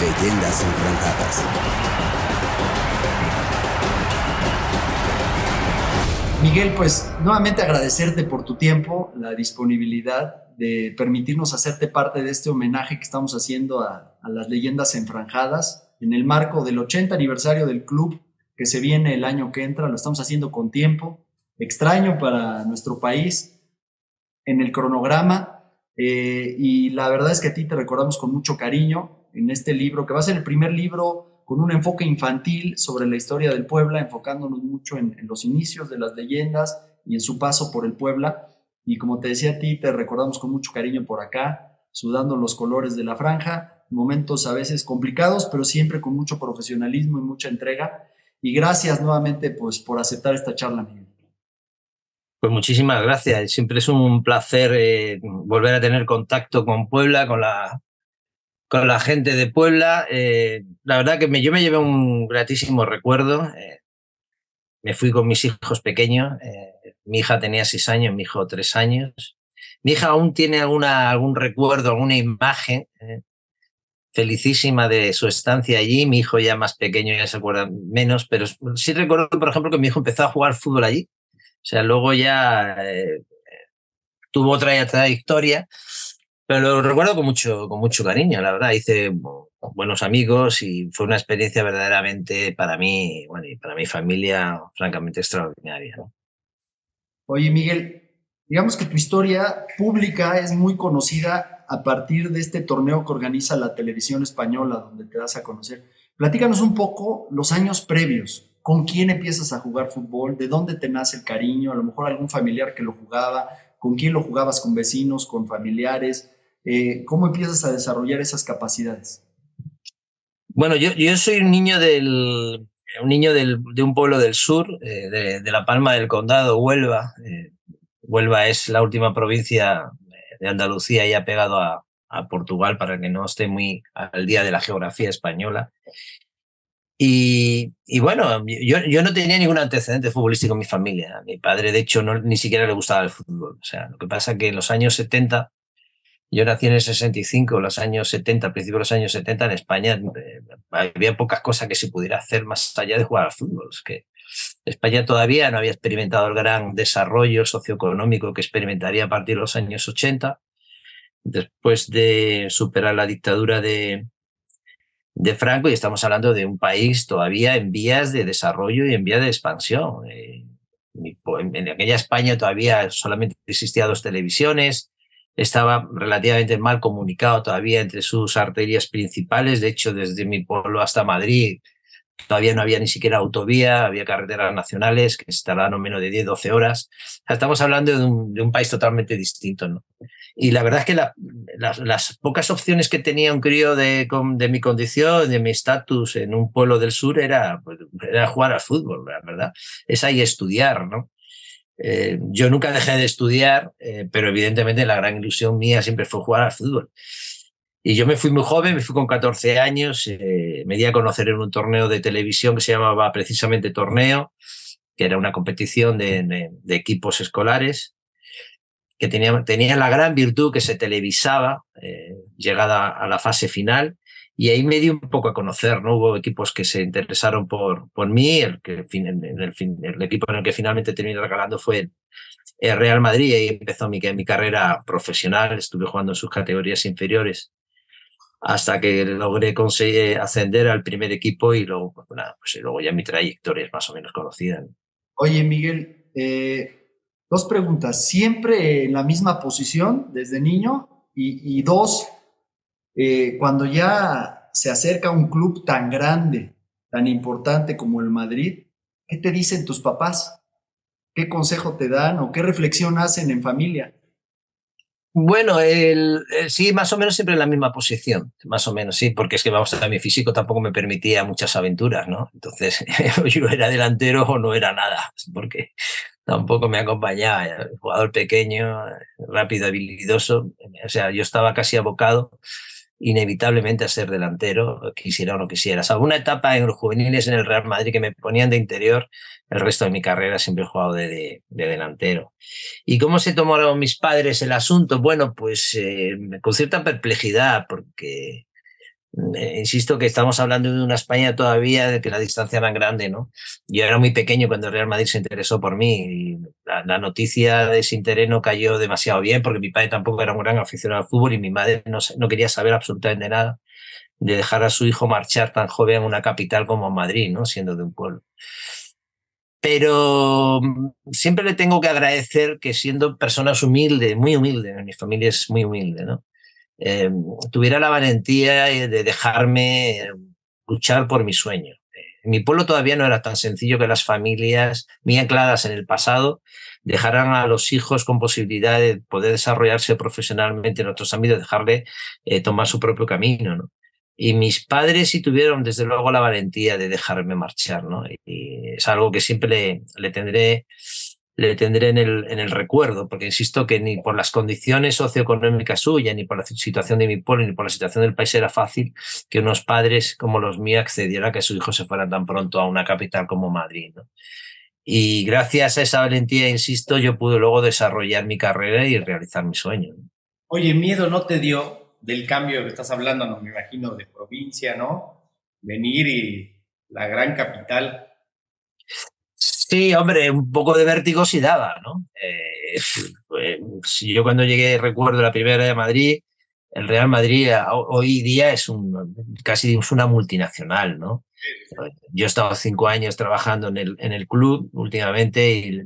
Leyendas enfrentadas. Miguel, pues nuevamente agradecerte por tu tiempo, la disponibilidad de permitirnos hacerte parte de este homenaje que estamos haciendo a las leyendas enfranjadas en el marco del 80 aniversario del club que se viene el año que entra. Lo estamos haciendo con tiempo, extraño para nuestro país en el cronograma, y la verdad es que a ti te recordamos con mucho cariño en este libro, que va a ser el primer libro con un enfoque infantil sobre la historia del Puebla, enfocándonos mucho en los inicios de las leyendas y en su paso por el Puebla. Y como te decía a ti, te recordamos con mucho cariño por acá, sudando los colores de la franja, momentos a veces complicados, pero siempre con mucho profesionalismo y mucha entrega. Y gracias nuevamente pues, por aceptar esta charla, Miguel. Pues muchísimas gracias. Siempre es un placer volver a tener contacto con Puebla, con la gente de Puebla. La verdad que yo me llevé un gratísimo recuerdo. Me fui con mis hijos pequeños. Mi hija tenía 6 años, mi hijo 3 años. Mi hija aún tiene algún recuerdo, alguna imagen felicísima de su estancia allí. Mi hijo ya más pequeño ya se acuerda menos, pero sí recuerdo, por ejemplo, que mi hijo empezó a jugar fútbol allí. O sea, luego ya tuvo otra trayectoria, pero lo recuerdo con mucho cariño, la verdad. Hice buenos amigos y fue una experiencia verdaderamente para mí, bueno, y para mi familia, francamente extraordinaria, ¿no? Oye, Miguel, digamos que tu historia pública es muy conocida a partir de este torneo que organiza la televisión española, donde te das a conocer. Platícanos un poco los años previos. ¿Con quién empiezas a jugar fútbol? ¿De dónde te nace el cariño? A lo mejor algún familiar que lo jugaba. ¿Con quién lo jugabas? ¿Con vecinos? ¿Con familiares? ¿Cómo empiezas a desarrollar esas capacidades? Bueno, yo soy un niño de un pueblo del sur, de La Palma del Condado, Huelva. Huelva es la última provincia de Andalucía ya pegado a Portugal, para que no esté muy al día de la geografía española. Y bueno, yo no tenía ningún antecedente futbolístico en mi familia. A mi padre, de hecho, ni siquiera le gustaba el fútbol. O sea, lo que pasa es que en los años 70, yo nací en el 65, los años 70, a principios de los años 70 en España, había pocas cosas que se pudiera hacer más allá de jugar al fútbol. Es que España todavía no había experimentado el gran desarrollo socioeconómico que experimentaría a partir de los años 80, después de superar la dictadura de Franco, y estamos hablando de un país todavía en vías de desarrollo y en vías de expansión. En aquella España todavía solamente existían 2 televisiones, estaba relativamente mal comunicado todavía entre sus arterias principales. De hecho, desde mi pueblo hasta Madrid todavía no había ni siquiera autovía, había carreteras nacionales que se tardaban menos de 10-12 horas. O sea, estamos hablando de un país totalmente distinto, ¿no? Y la verdad es que las pocas opciones que tenía un crío de mi condición, de mi estatus en un pueblo del sur, era jugar al fútbol, la verdad. Es ahí estudiar, ¿no? Yo nunca dejé de estudiar, pero evidentemente la gran ilusión mía siempre fue jugar al fútbol. Y yo me fui muy joven, me fui con 14 años, me di a conocer en un torneo de televisión que se llamaba precisamente Torneo, que era una competición de equipos escolares, que tenía la gran virtud que se televisaba, llegada a la fase final, y ahí me di un poco a conocer, ¿no? Hubo equipos que se interesaron por mí, el equipo en el que finalmente terminé regalando fue el Real Madrid, y ahí empezó mi carrera profesional. Estuve jugando en sus categorías inferiores hasta que logré conseguir ascender al primer equipo, y luego, pues, nada, pues luego ya mi trayectoria es más o menos conocida. Oye, Miguel, 2 preguntas. ¿Siempre en la misma posición desde niño? Y 2, cuando ya se acerca un club tan grande, tan importante como el Madrid, ¿qué te dicen tus papás? ¿Qué consejo te dan o qué reflexión hacen en familia? Bueno, sí, más o menos siempre en la misma posición, más o menos, sí, porque es que, vamos, a mi físico tampoco me permitía muchas aventuras, ¿no? Entonces, yo era delantero o no era nada, porque tampoco me acompañaba. Jugador pequeño, rápido, habilidoso. O sea, yo estaba casi abocado inevitablemente a ser delantero, quisiera o no quisiera. Salvo una etapa en los juveniles en el Real Madrid que me ponían de interior, el resto de mi carrera siempre he jugado de delantero. ¿Y cómo se tomaron mis padres el asunto? Bueno, pues con cierta perplejidad, porque Insisto que estamos hablando de una España todavía de que la distancia era grande, ¿no? Yo era muy pequeño cuando el Real Madrid se interesó por mí y la noticia de ese interés no cayó demasiado bien porque mi padre tampoco era un gran aficionado al fútbol y mi madre no quería saber absolutamente nada de dejar a su hijo marchar tan joven a una capital como Madrid, ¿no? Siendo de un pueblo. Pero siempre le tengo que agradecer que siendo personas humildes, muy humildes, mi familia es muy humilde, ¿no? Tuviera la valentía de dejarme luchar por mi sueño. En mi pueblo todavía no era tan sencillo que las familias, muy ancladas en el pasado, dejaran a los hijos con posibilidad de poder desarrollarse profesionalmente en otros ámbitos, dejarle tomar su propio camino, ¿no? Y mis padres sí tuvieron, desde luego, la valentía de dejarme marchar, ¿no? Y es algo que siempre le tendré en el recuerdo, porque insisto que ni por las condiciones socioeconómicas suyas, ni por la situación de mi pueblo, ni por la situación del país era fácil que unos padres como los míos accedieran a que su hijo se fuera tan pronto a una capital como Madrid, ¿no? Y gracias a esa valentía, insisto, yo pude luego desarrollar mi carrera y realizar mi sueño, ¿no? Oye, ¿miedo no te dio del cambio que estás hablando, no me imagino, de provincia, ¿no? Venir y la gran capital. Sí, hombre, un poco de vértigo sí daba, ¿no? Si yo cuando llegué, recuerdo la primera de Madrid, el Real Madrid hoy día es casi es una multinacional, ¿no? Yo he estado 5 años trabajando en el club últimamente y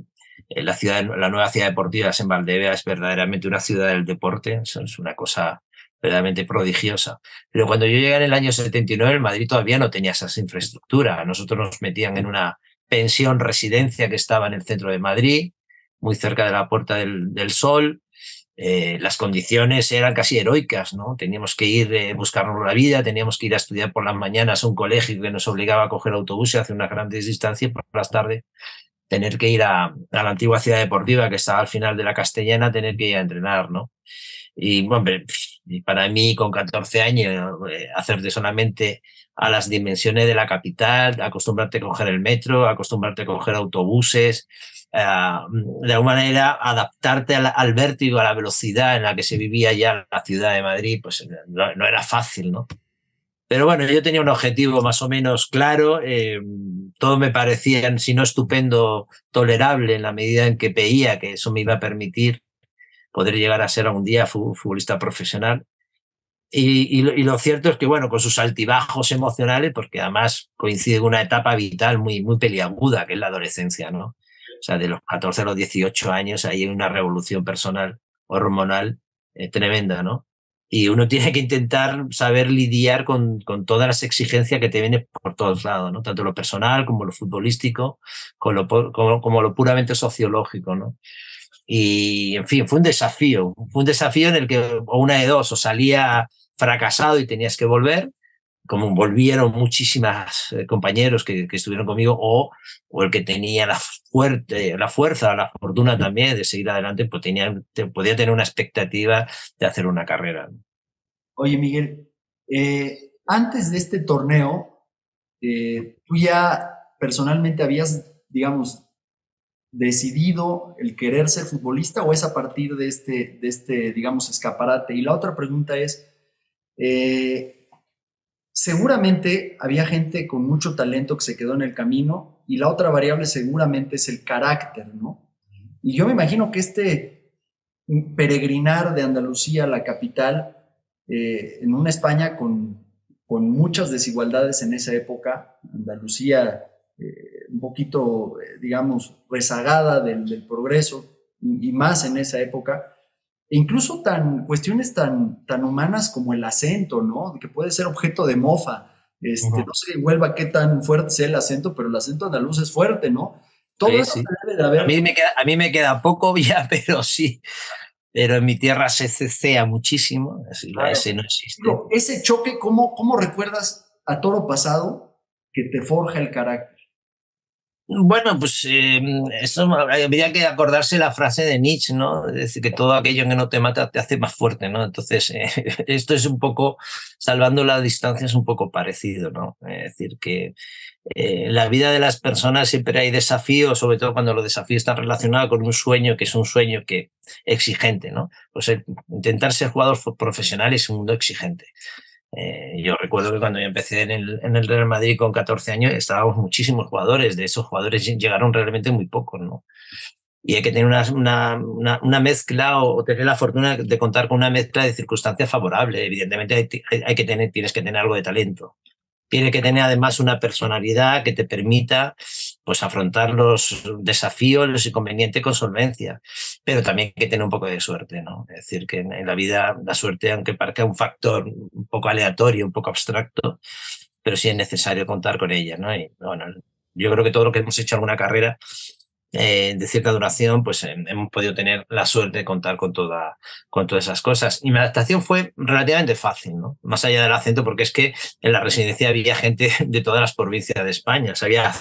la nueva ciudad deportiva es en Valdebea, es verdaderamente una ciudad del deporte, es una cosa verdaderamente prodigiosa. Pero cuando yo llegué en el año 79, el Madrid todavía no tenía esas infraestructuras. Nosotros nos metían en una pensión residencia que estaba en el centro de Madrid, muy cerca de la Puerta del Sol. Las condiciones eran casi heroicas, ¿no? Teníamos que ir buscarnos la vida, teníamos que ir a estudiar por las mañanas a un colegio que nos obligaba a coger autobús y hacer unas grandes distancias, y por las tardes tener que ir a la antigua ciudad deportiva que estaba al final de la Castellana, tener que ir a entrenar, ¿no? Y, bueno, para mí, con 14 años, hacerte solamente a las dimensiones de la capital, acostumbrarte a coger el metro, acostumbrarte a coger autobuses, de alguna manera adaptarte al vértigo, a la velocidad en la que se vivía ya la ciudad de Madrid, pues no era fácil, ¿no? Pero bueno, yo tenía un objetivo más o menos claro, todo me parecía, si no estupendo, tolerable en la medida en que veía que eso me iba a permitir poder llegar a ser algún día futbolista profesional. Y lo cierto es que, bueno, con sus altibajos emocionales, porque además coincide con una etapa vital muy, muy peliaguda, que es la adolescencia, ¿no? O sea, de los 14 a los 18 años hay una revolución personal, hormonal, tremenda, ¿no? Y uno tiene que intentar saber lidiar con todas las exigencias que te vienen por todos lados, ¿no? Tanto lo personal como lo futbolístico, como lo puramente sociológico, ¿no? Y, en fin, fue un desafío en el que, o una de dos, o salía fracasado y tenías que volver, como volvieron muchísimas compañeros que estuvieron conmigo, o el que tenía la fuerza, la fortuna también de seguir adelante, pues podía tener una expectativa de hacer una carrera. Oye, Miguel, antes de este torneo, tú ya personalmente habías, digamos, decidido el querer ser futbolista o es a partir de este, digamos, escaparate. Y la otra pregunta es, seguramente había gente con mucho talento que se quedó en el camino y la otra variable seguramente es el carácter, ¿no? Y yo me imagino que este peregrinar de Andalucía a la capital, en una España con muchas desigualdades en esa época, Andalucía un poquito, digamos, rezagada del progreso y más en esa época, e incluso cuestiones tan humanas como el acento, ¿no? Que puede ser objeto de mofa. No sé en Huelva qué tan fuerte sea el acento, pero el acento andaluz es fuerte, ¿no? Todo sí, eso sí. debe de haber... A mí me queda poco ya, pero sí. Pero en mi tierra se cecea muchísimo, la S no existe. Pero ese choque, ¿cómo recuerdas a Toro Pasado que te forja el carácter? Bueno, pues eso habría que acordarse la frase de Nietzsche, ¿no? Es decir, que todo aquello que no te mata te hace más fuerte, ¿no? Entonces, esto es un poco, salvando la distancia, es un poco parecido, ¿no? Es decir, que en la vida de las personas siempre hay desafíos, sobre todo cuando los desafíos están relacionados con un sueño que es un sueño exigente, ¿no? Pues intentar ser jugador profesional es un mundo exigente. Yo recuerdo que cuando yo empecé en el Real Madrid con 14 años estábamos muchísimos jugadores, de esos jugadores llegaron realmente muy pocos, ¿no? Y hay que tener una mezcla o tener la fortuna de contar con una mezcla de circunstancias favorables. Evidentemente tienes que tener algo de talento. Tiene que tener además una personalidad que te permita pues afrontar los desafíos, los inconvenientes con solvencia, pero también hay que tener un poco de suerte, ¿no? Es decir, que en la vida la suerte, aunque parezca un factor un poco aleatorio, un poco abstracto, pero sí es necesario contar con ella, ¿no? Y bueno, yo creo que todo lo que hemos hecho alguna carrera de cierta duración, pues hemos podido tener la suerte de contar con todas esas cosas. Y mi adaptación fue relativamente fácil, ¿no? Más allá del acento, porque es que en la residencia había gente de todas las provincias de España. O sea, había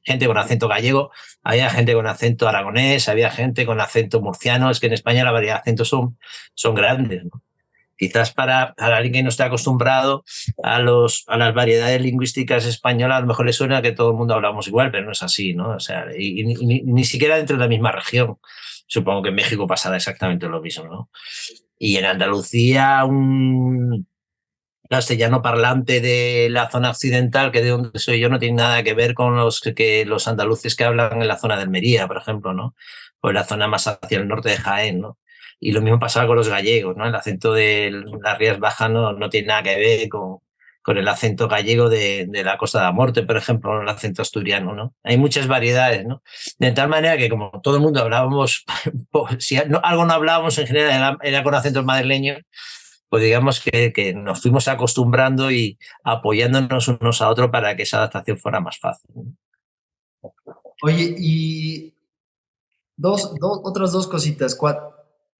gente con acento gallego, había gente con acento aragonés, había gente con acento murciano. Es que en España la variedad de acentos son grandes, ¿no? Quizás para alguien que no esté acostumbrado a las variedades lingüísticas españolas, a lo mejor le suena que todo el mundo hablamos igual, pero no es así, ¿no? O sea, y ni siquiera dentro de la misma región. Supongo que en México pasará exactamente lo mismo, ¿no? Y en Andalucía, un castellano parlante de la zona occidental, que de donde soy yo, no tiene nada que ver con los andaluces que hablan en la zona de Almería, por ejemplo, ¿no? O en la zona más hacia el norte de Jaén, ¿no? Y lo mismo pasaba con los gallegos, ¿no? El acento de las Rías Bajas no tiene nada que ver con el acento gallego de la Costa de la Morte, por ejemplo, o el acento asturiano, ¿no? Hay muchas variedades, ¿no? De tal manera que como todo el mundo hablábamos, si algo no hablábamos en general era con acentos madrileños, pues digamos que nos fuimos acostumbrando y apoyándonos unos a otros para que esa adaptación fuera más fácil, ¿no? Oye, y otras dos cositas.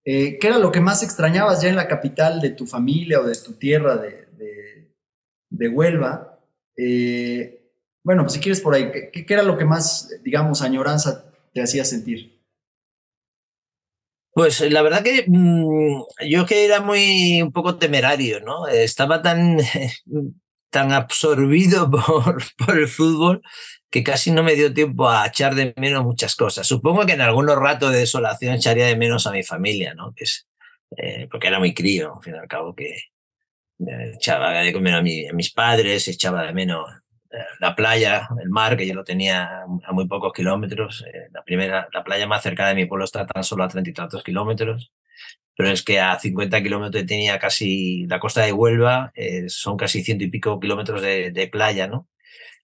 ¿Qué era lo que más extrañabas ya en la capital de tu familia o de tu tierra de Huelva? Bueno, pues si quieres por ahí, ¿qué era lo que más, digamos, añoranza te hacía sentir? Pues la verdad que yo que era un poco temerario, ¿no? Estaba tan absorbido por el fútbol que casi no me dio tiempo a echar de menos muchas cosas. Supongo que en algunos ratos de desolación echaría de menos a mi familia, ¿no? Porque era muy crío, al fin y al cabo, que echaba de comer a mis padres, echaba de menos la playa, el mar, que yo lo tenía a muy pocos kilómetros. La playa más cercana de mi pueblo está tan solo a 30 y tantos kilómetros, pero es que a 50 kilómetros tenía casi la costa de Huelva, son casi 100 y pico kilómetros de playa, ¿no?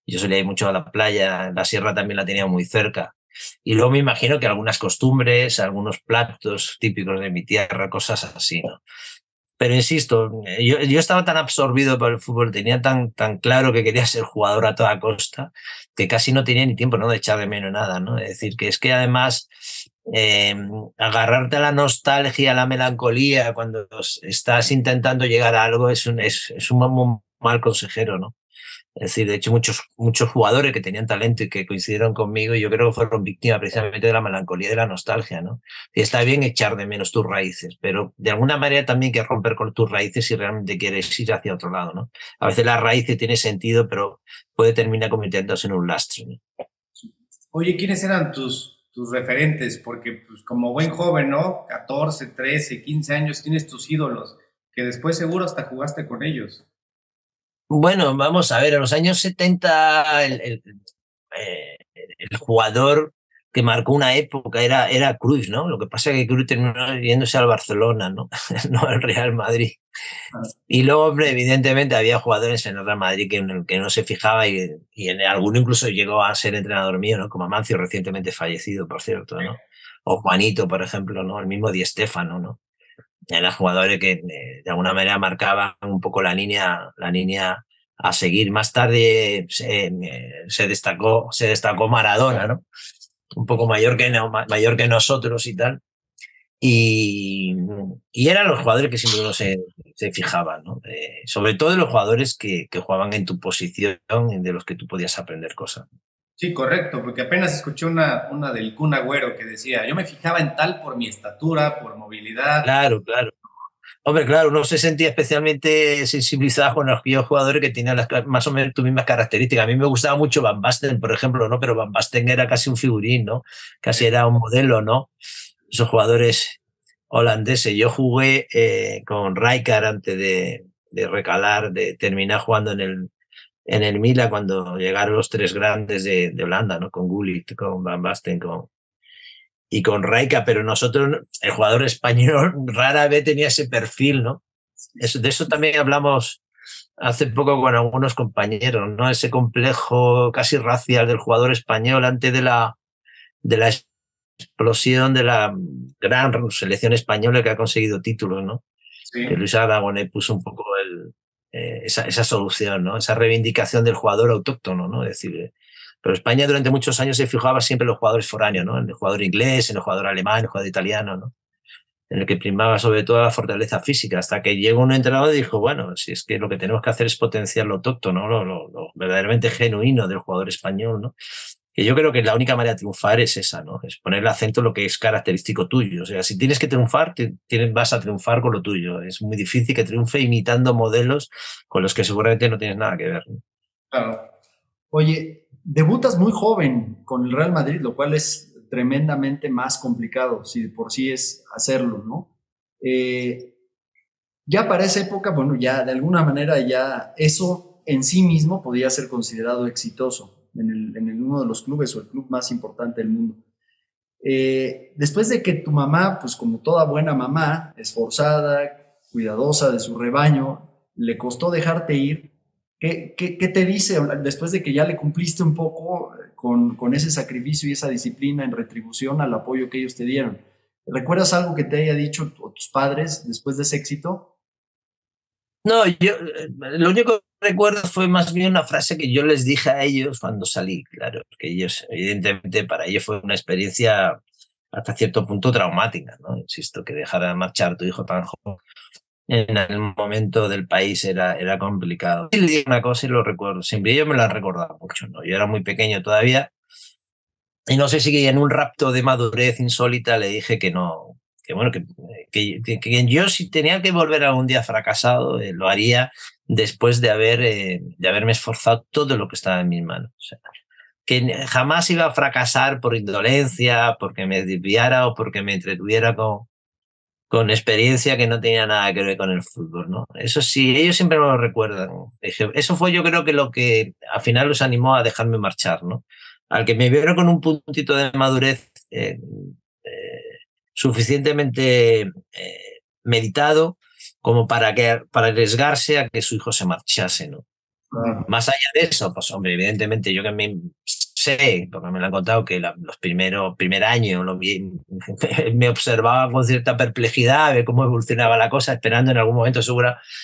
Yo solía ir mucho a la playa, la sierra también la tenía muy cerca. Y luego me imagino que algunas costumbres, algunos platos típicos de mi tierra, cosas así, ¿no? Pero insisto, yo estaba tan absorbido por el fútbol, tenía tan claro que quería ser jugador a toda costa, que casi no tenía ni tiempo, ¿no?, de echar de menos nada, ¿no? Es decir, que es que además eh, agarrarte a la nostalgia, a la melancolía, cuando estás intentando llegar a algo es un muy mal consejero, ¿no? Es decir, de hecho, muchos jugadores que tenían talento y que coincidieron conmigo, yo creo que fueron víctimas precisamente de la melancolía y de la nostalgia, ¿no? Y está bien echar de menos tus raíces, pero de alguna manera también hay que romper con tus raíces si realmente quieres ir hacia otro lado, ¿no? A veces la raíz tiene sentido, pero puede terminar convirtiéndose en un lastre, ¿no? Oye, ¿quiénes eran tus referentes? Porque pues como buen joven, ¿no? 14, 13, 15 años, tienes tus ídolos, que después seguro hasta jugaste con ellos. Bueno, vamos a ver, en los años 70 el jugador que marcó una época era Cruyff, ¿no? Lo que pasa es que Cruyff terminó yéndose al Barcelona, ¿no? No al Real Madrid. Y luego, hombre, evidentemente había jugadores en el Real Madrid que no se fijaba y en alguno incluso llegó a ser entrenador mío, ¿no? Como Amancio, recientemente fallecido, por cierto, ¿no? O Juanito, por ejemplo, ¿no? El mismo Di Stéfano, ¿no? Eran jugadores que de alguna manera marcaban un poco la línea a seguir. Más tarde se destacó Maradona, ¿no? Un poco mayor que nosotros y tal. Y eran los jugadores que siempre uno se fijaba, ¿no? Sobre todo los jugadores que jugaban en tu posición y de los que tú podías aprender cosas. Sí, correcto, porque apenas escuché una del Kun Agüero que decía, yo me fijaba en tal por mi estatura, por movilidad. Claro, claro. Hombre, claro, uno se sentía especialmente sensibilizado con aquellos jugadores que tenían más o menos tus mismas características. A mí me gustaba mucho Van Basten, por ejemplo, ¿no? Pero Van Basten era casi un figurín, ¿no? Casi era un modelo, ¿no? Esos jugadores holandeses. Yo jugué con Rijkaard de recalar, de terminar jugando en el Milan cuando llegaron los tres grandes de Holanda, ¿no? Con Gullit, con Van Basten, y con Rijkaard, pero nosotros, el jugador español, rara vez tenía ese perfil, ¿no? De eso también hablamos hace poco con algunos compañeros, ¿no? Ese complejo casi racial del jugador español antes de la explosión de la gran selección española que ha conseguido títulos, ¿no? Sí. Que Luis Aragonés puso un poco esa solución, ¿no? Esa reivindicación del jugador autóctono, ¿no? Es decir, pero España durante muchos años se fijaba siempre en los jugadores foráneos, ¿no? En el jugador inglés, en el jugador alemán, en el jugador italiano, ¿no? En el que primaba sobre todo la fortaleza física, hasta que llegó un entrenador y dijo, bueno, si es que lo que tenemos que hacer es potenciar lo autóctono, ¿no? Lo verdaderamente genuino del jugador español, ¿no? Que yo creo que la única manera de triunfar es esa, ¿no? Es poner el acento en lo que es característico tuyo. O sea, si tienes que triunfar, vas a triunfar con lo tuyo. Es muy difícil que triunfe imitando modelos con los que seguramente no tienes nada que ver, ¿no? Claro. Oye, debutas muy joven con el Real Madrid, lo cual es tremendamente más complicado, si de por sí es hacerlo, ¿no? Ya para esa época, bueno, ya de alguna manera ya eso en sí mismo podía ser considerado exitoso en uno de los clubes o el club más importante del mundo. Después de que tu mamá, pues como toda buena mamá, esforzada, cuidadosa de su rebaño, le costó dejarte ir, ¿qué te dice después de que ya le cumpliste un poco con ese sacrificio y esa disciplina en retribución al apoyo que ellos te dieron? ¿Recuerdas algo que te haya dicho tus padres después de ese éxito? No, yo lo único que recuerdo fue más bien una frase que yo les dije a ellos cuando salí, claro, que ellos, evidentemente, para ellos fue una experiencia hasta cierto punto traumática, ¿no? Insisto, que dejar de marchar a tu hijo tan joven en el momento del país era complicado. Y le dije una cosa y lo recuerdo siempre, ellos me lo han recordado mucho, ¿no? Yo era muy pequeño todavía y no sé si en un rapto de madurez insólita le dije que no, que bueno, que yo si tenía que volver algún día fracasado, lo haría después de haberme esforzado todo lo que estaba en mis manos. O sea, que jamás iba a fracasar por indolencia, porque me desviara o porque me entretuviera con experiencia que no tenía nada que ver con el fútbol, ¿no? Eso sí, ellos siempre me lo recuerdan. Eso fue yo creo que lo que al final los animó a dejarme marchar, ¿no? Al que me vieron con un puntito de madurez suficientemente meditado como para arriesgarse a que su hijo se marchase, ¿no? Más allá de eso, pues hombre, evidentemente yo que me sé, porque me lo han contado, que primer año me observaba con cierta perplejidad a ver cómo evolucionaba la cosa, esperando en algún momento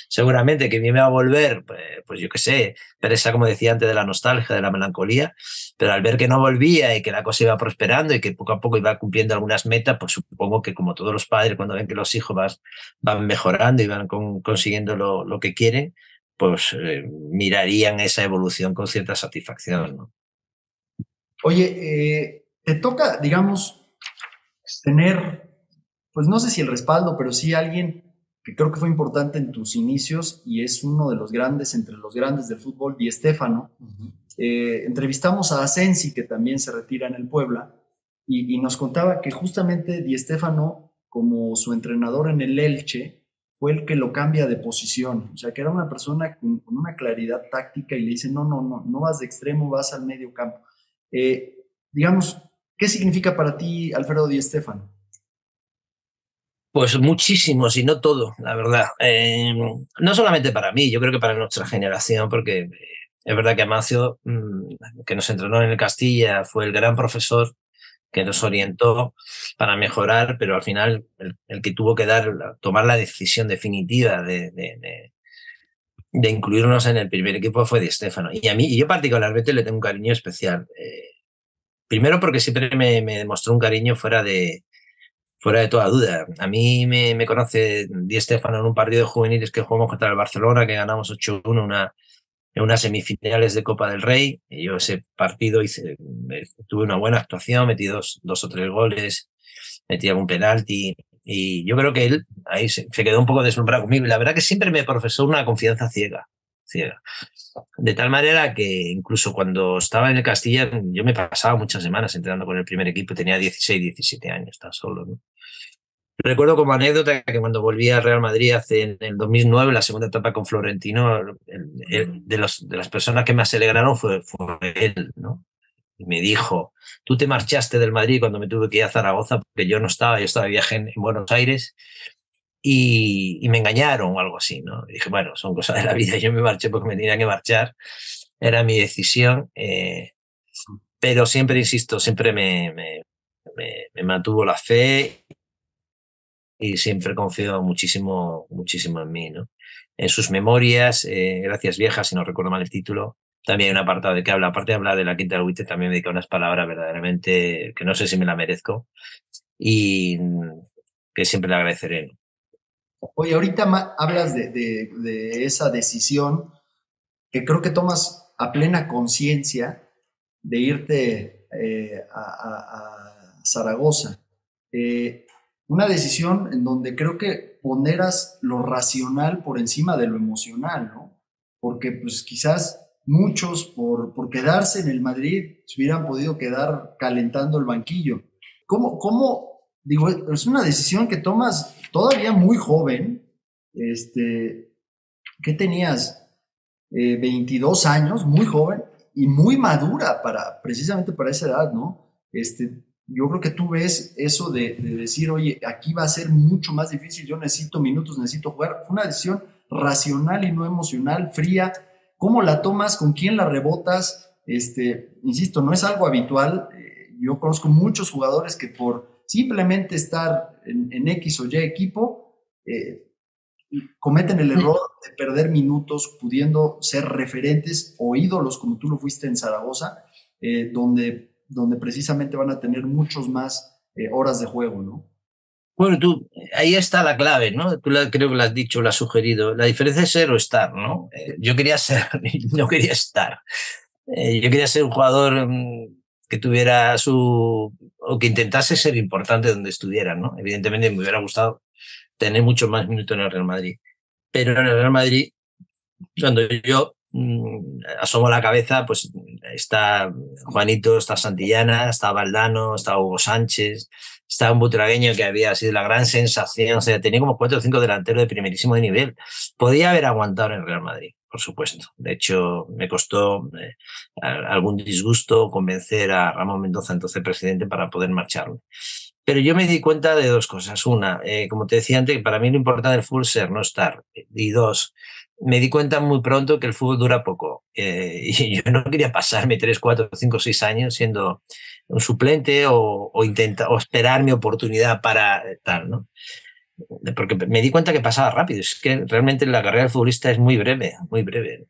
seguramente que me iba a volver, pues yo qué sé, presa, como decía antes, de la nostalgia, de la melancolía, pero al ver que no volvía y que la cosa iba prosperando y que poco a poco iba cumpliendo algunas metas, pues supongo que como todos los padres cuando ven que los hijos van mejorando y van consiguiendo lo que quieren, pues mirarían esa evolución con cierta satisfacción, ¿no? Oye, te toca, digamos, tener, pues no sé si el respaldo, pero sí alguien que creo que fue importante en tus inicios y es uno de los grandes, entre los grandes del fútbol, Di Stéfano. Entrevistamos a Asensi, que también se retira en el Puebla, y nos contaba que justamente Di Stéfano, como su entrenador en el Elche, fue el que lo cambia de posición. O sea, que era una persona con una claridad táctica y le dice, no vas de extremo, vas al medio campo. Digamos, ¿qué significa para ti Alfredo Di Stéfano? Pues muchísimo, si no todo, la verdad. No solamente para mí, yo creo que para nuestra generación, porque es verdad que Amancio, que nos entrenó en el Castilla, fue el gran profesor que nos orientó para mejorar, pero al final el que tuvo que tomar la decisión definitiva de incluirnos en el primer equipo fue Di Stéfano. Y yo particularmente le tengo un cariño especial. Primero porque siempre me demostró un cariño fuera de toda duda. A mí me conoce Di Stéfano en un partido de juveniles que jugamos contra el Barcelona, que ganamos 8-1 en unas semifinales de Copa del Rey. Y yo ese partido tuve una buena actuación, metí dos o tres goles, metí algún penalti. Y yo creo que él ahí se quedó un poco deslumbrado conmigo. Y la verdad que siempre me profesó una confianza ciega. De tal manera que incluso cuando estaba en el Castilla, yo me pasaba muchas semanas entrenando con el primer equipo, tenía 16, 17 años tan solo, ¿no? Recuerdo como anécdota que cuando volví al Real Madrid en el 2009, la segunda etapa con Florentino, de las personas que más se alegraron fue él, ¿no? Y me dijo, tú te marchaste del Madrid cuando me tuve que ir a Zaragoza porque yo no estaba, yo estaba de viaje en Buenos Aires y me engañaron o algo así, ¿no? Y dije, bueno, son cosas de la vida, yo me marché porque me tenía que marchar, era mi decisión, pero siempre, insisto, siempre me mantuvo la fe y siempre confío muchísimo, muchísimo en mí, ¿no? En sus memorias, Gracias Viejas, si no recuerdo mal el título, también hay un apartado de que habla, aparte de hablar de la Quinta del Buitre, también me dedica unas palabras verdaderamente que no sé si me la merezco y que siempre le agradeceré, ¿no? Oye, ahorita hablas de esa decisión que creo que tomas a plena conciencia de irte a Zaragoza. Una decisión en donde creo que poneras lo racional por encima de lo emocional, ¿no? Porque pues quizás muchos por quedarse en el Madrid se hubieran podido quedar calentando el banquillo. Digo, es una decisión que tomas todavía muy joven, ¿qué tenías? 22 años, muy joven y muy madura precisamente para esa edad, ¿no? Yo creo que tú ves eso de decir, oye, aquí va a ser mucho más difícil, yo necesito minutos, necesito jugar. Fue una decisión racional y no emocional, fría. ¿Cómo la tomas? ¿Con quién la rebotas? Insisto, no es algo habitual. Yo conozco muchos jugadores que por simplemente estar en X o Y equipo, cometen el error de perder minutos pudiendo ser referentes o ídolos como tú lo fuiste en Zaragoza, donde precisamente van a tener muchos más horas de juego, ¿no? Bueno, ahí está la clave, ¿no? Creo que lo has dicho, lo has sugerido. La diferencia es ser o estar, ¿no? Yo quería ser, no quería estar. Yo quería ser un jugador que tuviera o que intentase ser importante donde estuviera, ¿no? Evidentemente me hubiera gustado tener mucho más minutos en el Real Madrid. Pero en el Real Madrid, cuando yo asomo la cabeza, pues está Juanito, está Santillana, está Valdano, está Hugo Sánchez, está un butragueño que había sido la gran sensación, o sea, tenía como 4 o 5 delanteros de primerísimo nivel. Podía haber aguantado en el Real Madrid, por supuesto. De hecho, me costó algún disgusto convencer a Ramón Mendoza, entonces presidente, para poder marcharme. Pero yo me di cuenta de dos cosas. Una, como te decía antes, para mí lo importante del fútbol es ser, no estar. Y dos, me di cuenta muy pronto que el fútbol dura poco. Y yo no quería pasarme 3, 4, 5, 6 años siendo un suplente o esperar mi oportunidad para tal, ¿no? Porque me di cuenta que pasaba rápido. Es que realmente la carrera del futbolista es muy breve, muy breve.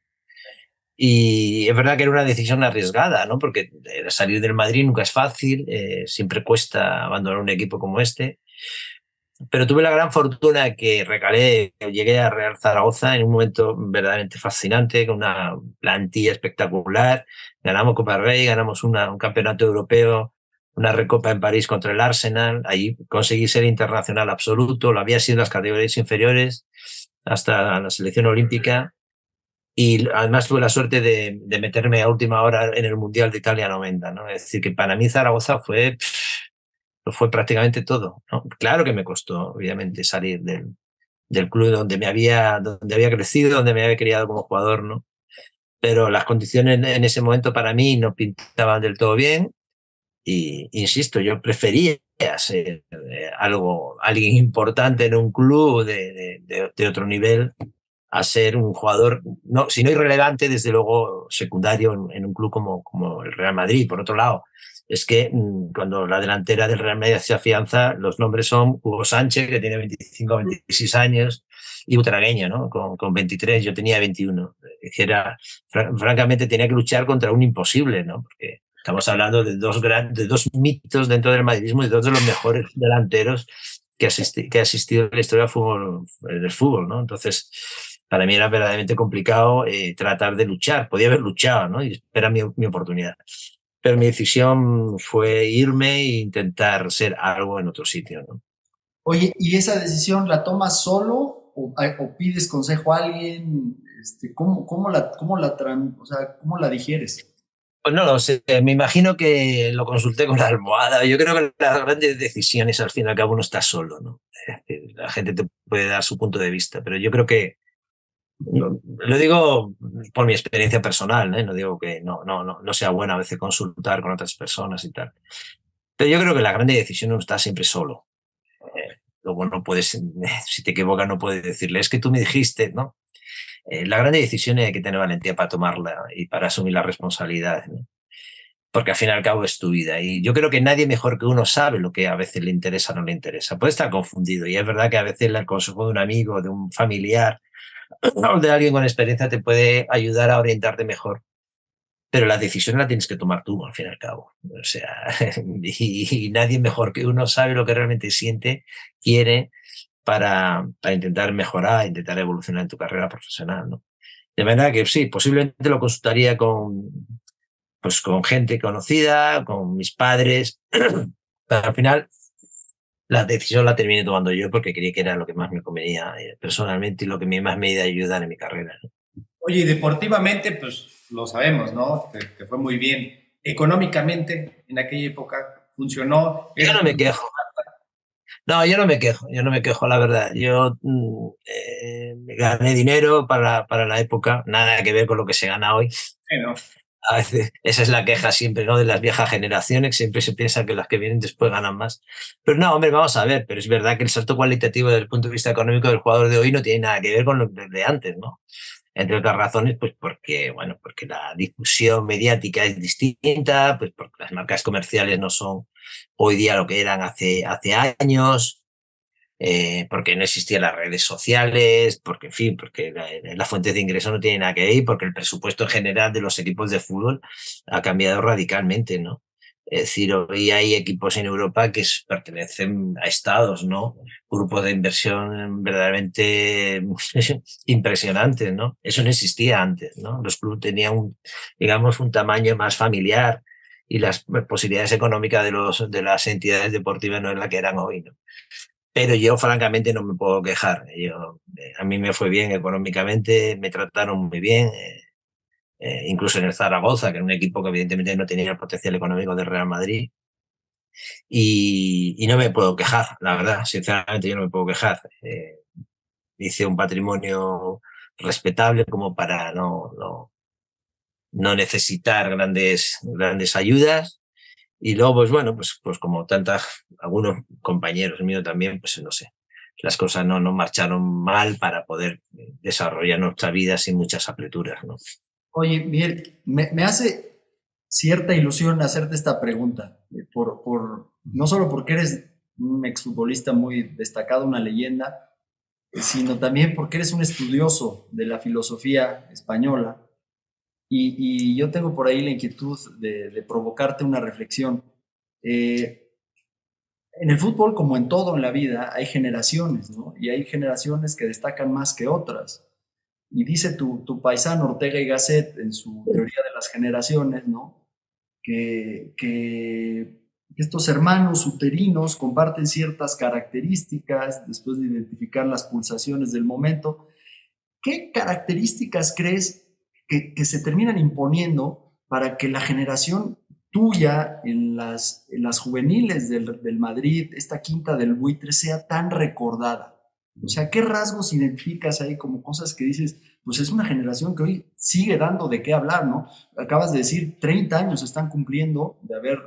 Y es verdad que era una decisión arriesgada, ¿no? Porque salir del Madrid nunca es fácil, siempre cuesta abandonar un equipo como este. Pero tuve la gran fortuna que llegué a Real Zaragoza en un momento verdaderamente fascinante, con una plantilla espectacular. Ganamos Copa del Rey, ganamos un campeonato europeo, una recopa en París contra el Arsenal. Ahí conseguí ser internacional absoluto, lo había sido en las categorías inferiores hasta la selección olímpica. Y además tuve la suerte de meterme a última hora en el Mundial de Italia 90, ¿no? Es decir, que para mí Zaragoza fue prácticamente todo, ¿no? Claro que me costó, obviamente, salir del club donde había crecido, donde me había criado como jugador, ¿no? Pero las condiciones en ese momento para mí no pintaban del todo bien y, insisto, yo prefería ser alguien importante en un club de otro nivel a ser un jugador, no, si no irrelevante, desde luego secundario en un club como el Real Madrid. Por otro lado, es que cuando la delantera del Real Madrid se afianza, los nombres son Hugo Sánchez, que tiene 25, 26 años, y Butragueño, ¿no? Con 23, yo tenía 21. Francamente, tenía que luchar contra un imposible, ¿no? Porque estamos hablando de dos mitos dentro del madridismo y dos de los mejores delanteros que ha asistido a la historia del fútbol, ¿no? Entonces, para mí era verdaderamente complicado tratar de luchar. Podía haber luchado, ¿no? Y era mi oportunidad. Pero mi decisión fue irme e intentar ser algo en otro sitio, ¿no? Oye, ¿y esa decisión la tomas solo o pides consejo a alguien? ¿Cómo la digieres? Pues no lo sé, me imagino que lo consulté con la almohada. Yo creo que las grandes decisiones al fin y al cabo uno está solo, ¿no? Es decir, la gente te puede dar su punto de vista, pero yo creo que, lo digo por mi experiencia personal, ¿eh? No digo que no sea bueno a veces consultar con otras personas y tal. Pero yo creo que la grande decisión no está siempre solo. Luego no puedes, si te equivocas, no puedes decirle, es que tú me dijiste, ¿no? La grande decisión hay que tener valentía para tomarla y para asumir la responsabilidad, ¿no? Porque al fin y al cabo es tu vida. Y yo creo que nadie mejor que uno sabe lo que a veces le interesa o no le interesa. Puede estar confundido y es verdad que a veces el consejo de un amigo, de un familiar o de alguien con experiencia te puede ayudar a orientarte mejor. Pero la decisión la tienes que tomar tú, al fin y al cabo. O sea, y nadie mejor que uno sabe lo que realmente siente, quiere para intentar mejorar, intentar evolucionar en tu carrera profesional, ¿no? De manera que sí, posiblemente lo consultaría pues con gente conocida, con mis padres, pero al final la decisión la terminé tomando yo porque creí que era lo que más me convenía personalmente y lo que más me iba a ayudar en mi carrera, ¿no? Oye, y deportivamente, pues lo sabemos, ¿no? Te fue muy bien. Económicamente, en aquella época, funcionó. Yo no me quejo. No, yo no me quejo, la verdad. Yo gané dinero para la época, nada que ver con lo que se gana hoy. Bueno, A veces, esa es la queja siempre, ¿no? De las viejas generaciones, siempre se piensa que las que vienen después ganan más. Pero no, hombre, vamos a ver, pero es verdad que el salto cualitativo desde el punto de vista económico del jugador de hoy no tiene nada que ver con lo de antes, ¿no? Entre otras razones, pues porque, bueno, porque la difusión mediática es distinta, pues porque las marcas comerciales no son hoy día lo que eran hace años, porque no existían las redes sociales, porque, en fin, porque la fuente de ingreso no tiene nada que ver, porque el presupuesto en general de los equipos de fútbol ha cambiado radicalmente, ¿no? Es decir, hoy hay equipos en Europa que pertenecen a estados, ¿no? Grupos de inversión verdaderamente impresionantes, ¿no? Eso no existía antes, ¿no? Los clubes tenían digamos, un tamaño más familiar y las posibilidades económicas de las entidades deportivas no es la que eran hoy, ¿no? Pero yo, francamente, no me puedo quejar. A mí me fue bien económicamente, me trataron muy bien, incluso en el Zaragoza, que era un equipo que evidentemente no tenía el potencial económico del Real Madrid. Y no me puedo quejar, la verdad, sinceramente yo no me puedo quejar. Hice un patrimonio respetable como para no necesitar grandes ayudas. Y luego, pues bueno, pues como algunos compañeros míos también, pues no sé, las cosas no marcharon mal para poder desarrollar nuestra vida sin muchas apreturas, ¿no? Oye, Miguel, me hace cierta ilusión hacerte esta pregunta, no solo porque eres un exfutbolista muy destacado, una leyenda, sino también porque eres un estudioso de la filosofía española. Y yo tengo por ahí la inquietud de provocarte una reflexión. En el fútbol, como en todo en la vida, hay generaciones, ¿no? Y hay generaciones que destacan más que otras. Y dice tu paisano Ortega y Gasset en su teoría de las generaciones, ¿no? Que estos hermanos uterinos comparten ciertas características después de identificar las pulsaciones del momento. ¿Qué características crees que se terminan imponiendo para que la generación tuya en las juveniles del Madrid, esta quinta del buitre, sea tan recordada? O sea, ¿qué rasgos identificas ahí como cosas que dices, pues es una generación que hoy sigue dando de qué hablar, ¿no? Acabas de decir, 30 años están cumpliendo de haber,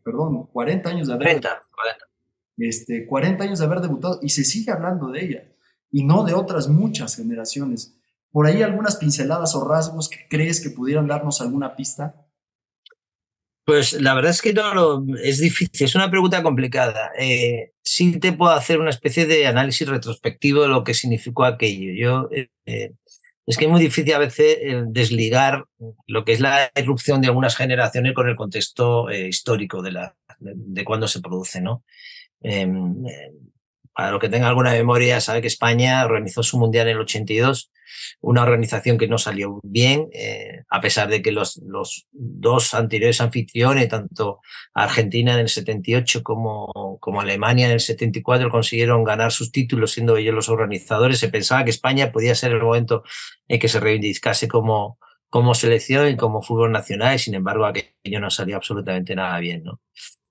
perdón, 40 años de haber... 40 años de haber debutado y se sigue hablando de ella y no de otras muchas generaciones. ¿Por ahí algunas pinceladas o rasgos que crees que pudieran darnos alguna pista? Pues la verdad es que es difícil, es una pregunta complicada. Sí te puedo hacer una especie de análisis retrospectivo de lo que significó aquello. Es que es muy difícil a veces desligar lo que es la irrupción de algunas generaciones con el contexto histórico de cuándo se produce, ¿no? Para los que tengan alguna memoria, sabe que España organizó su Mundial en el 82, una organización que no salió bien, a pesar de que los dos anteriores anfitriones, tanto Argentina en el 78 como Alemania en el 74, consiguieron ganar sus títulos siendo ellos los organizadores. Se pensaba que España podía ser el momento en que se reivindicase como selección y como fútbol nacional, y sin embargo aquello no salió absolutamente nada bien, ¿no?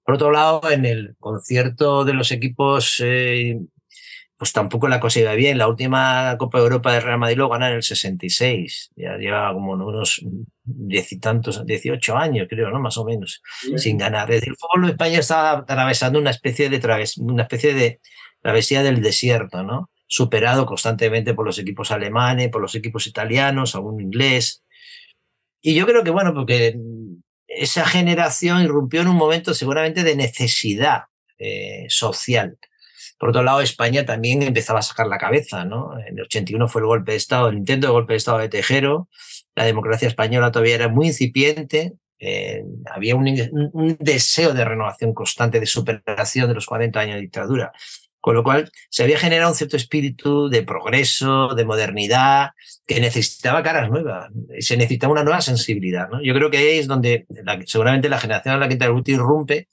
Por otro lado, en el concierto de los equipos, pues tampoco la cosa iba bien. La última Copa de Europa de Real Madrid lo gana en el 66. Ya lleva como unos 10 y tantos, 18 años, creo, ¿no? Más o menos, sin ganar. Es decir, el fútbol de España estaba atravesando una especie de travesía del desierto, ¿no? Superado constantemente por los equipos alemanes, por los equipos italianos, algún inglés. Y yo creo que, bueno, porque esa generación irrumpió en un momento seguramente de necesidad social. Por otro lado, España también empezaba a sacar la cabeza, ¿no? En el 81 fue el golpe de Estado, el intento de golpe de Estado de Tejero. La democracia española todavía era muy incipiente. Había un deseo de renovación constante, de superación de los 40 años de dictadura. Con lo cual, se había generado un cierto espíritu de progreso, de modernidad, que necesitaba caras nuevas. Se necesitaba una nueva sensibilidad, ¿no? Yo creo que ahí es donde seguramente la generación a la que Guti irrumpe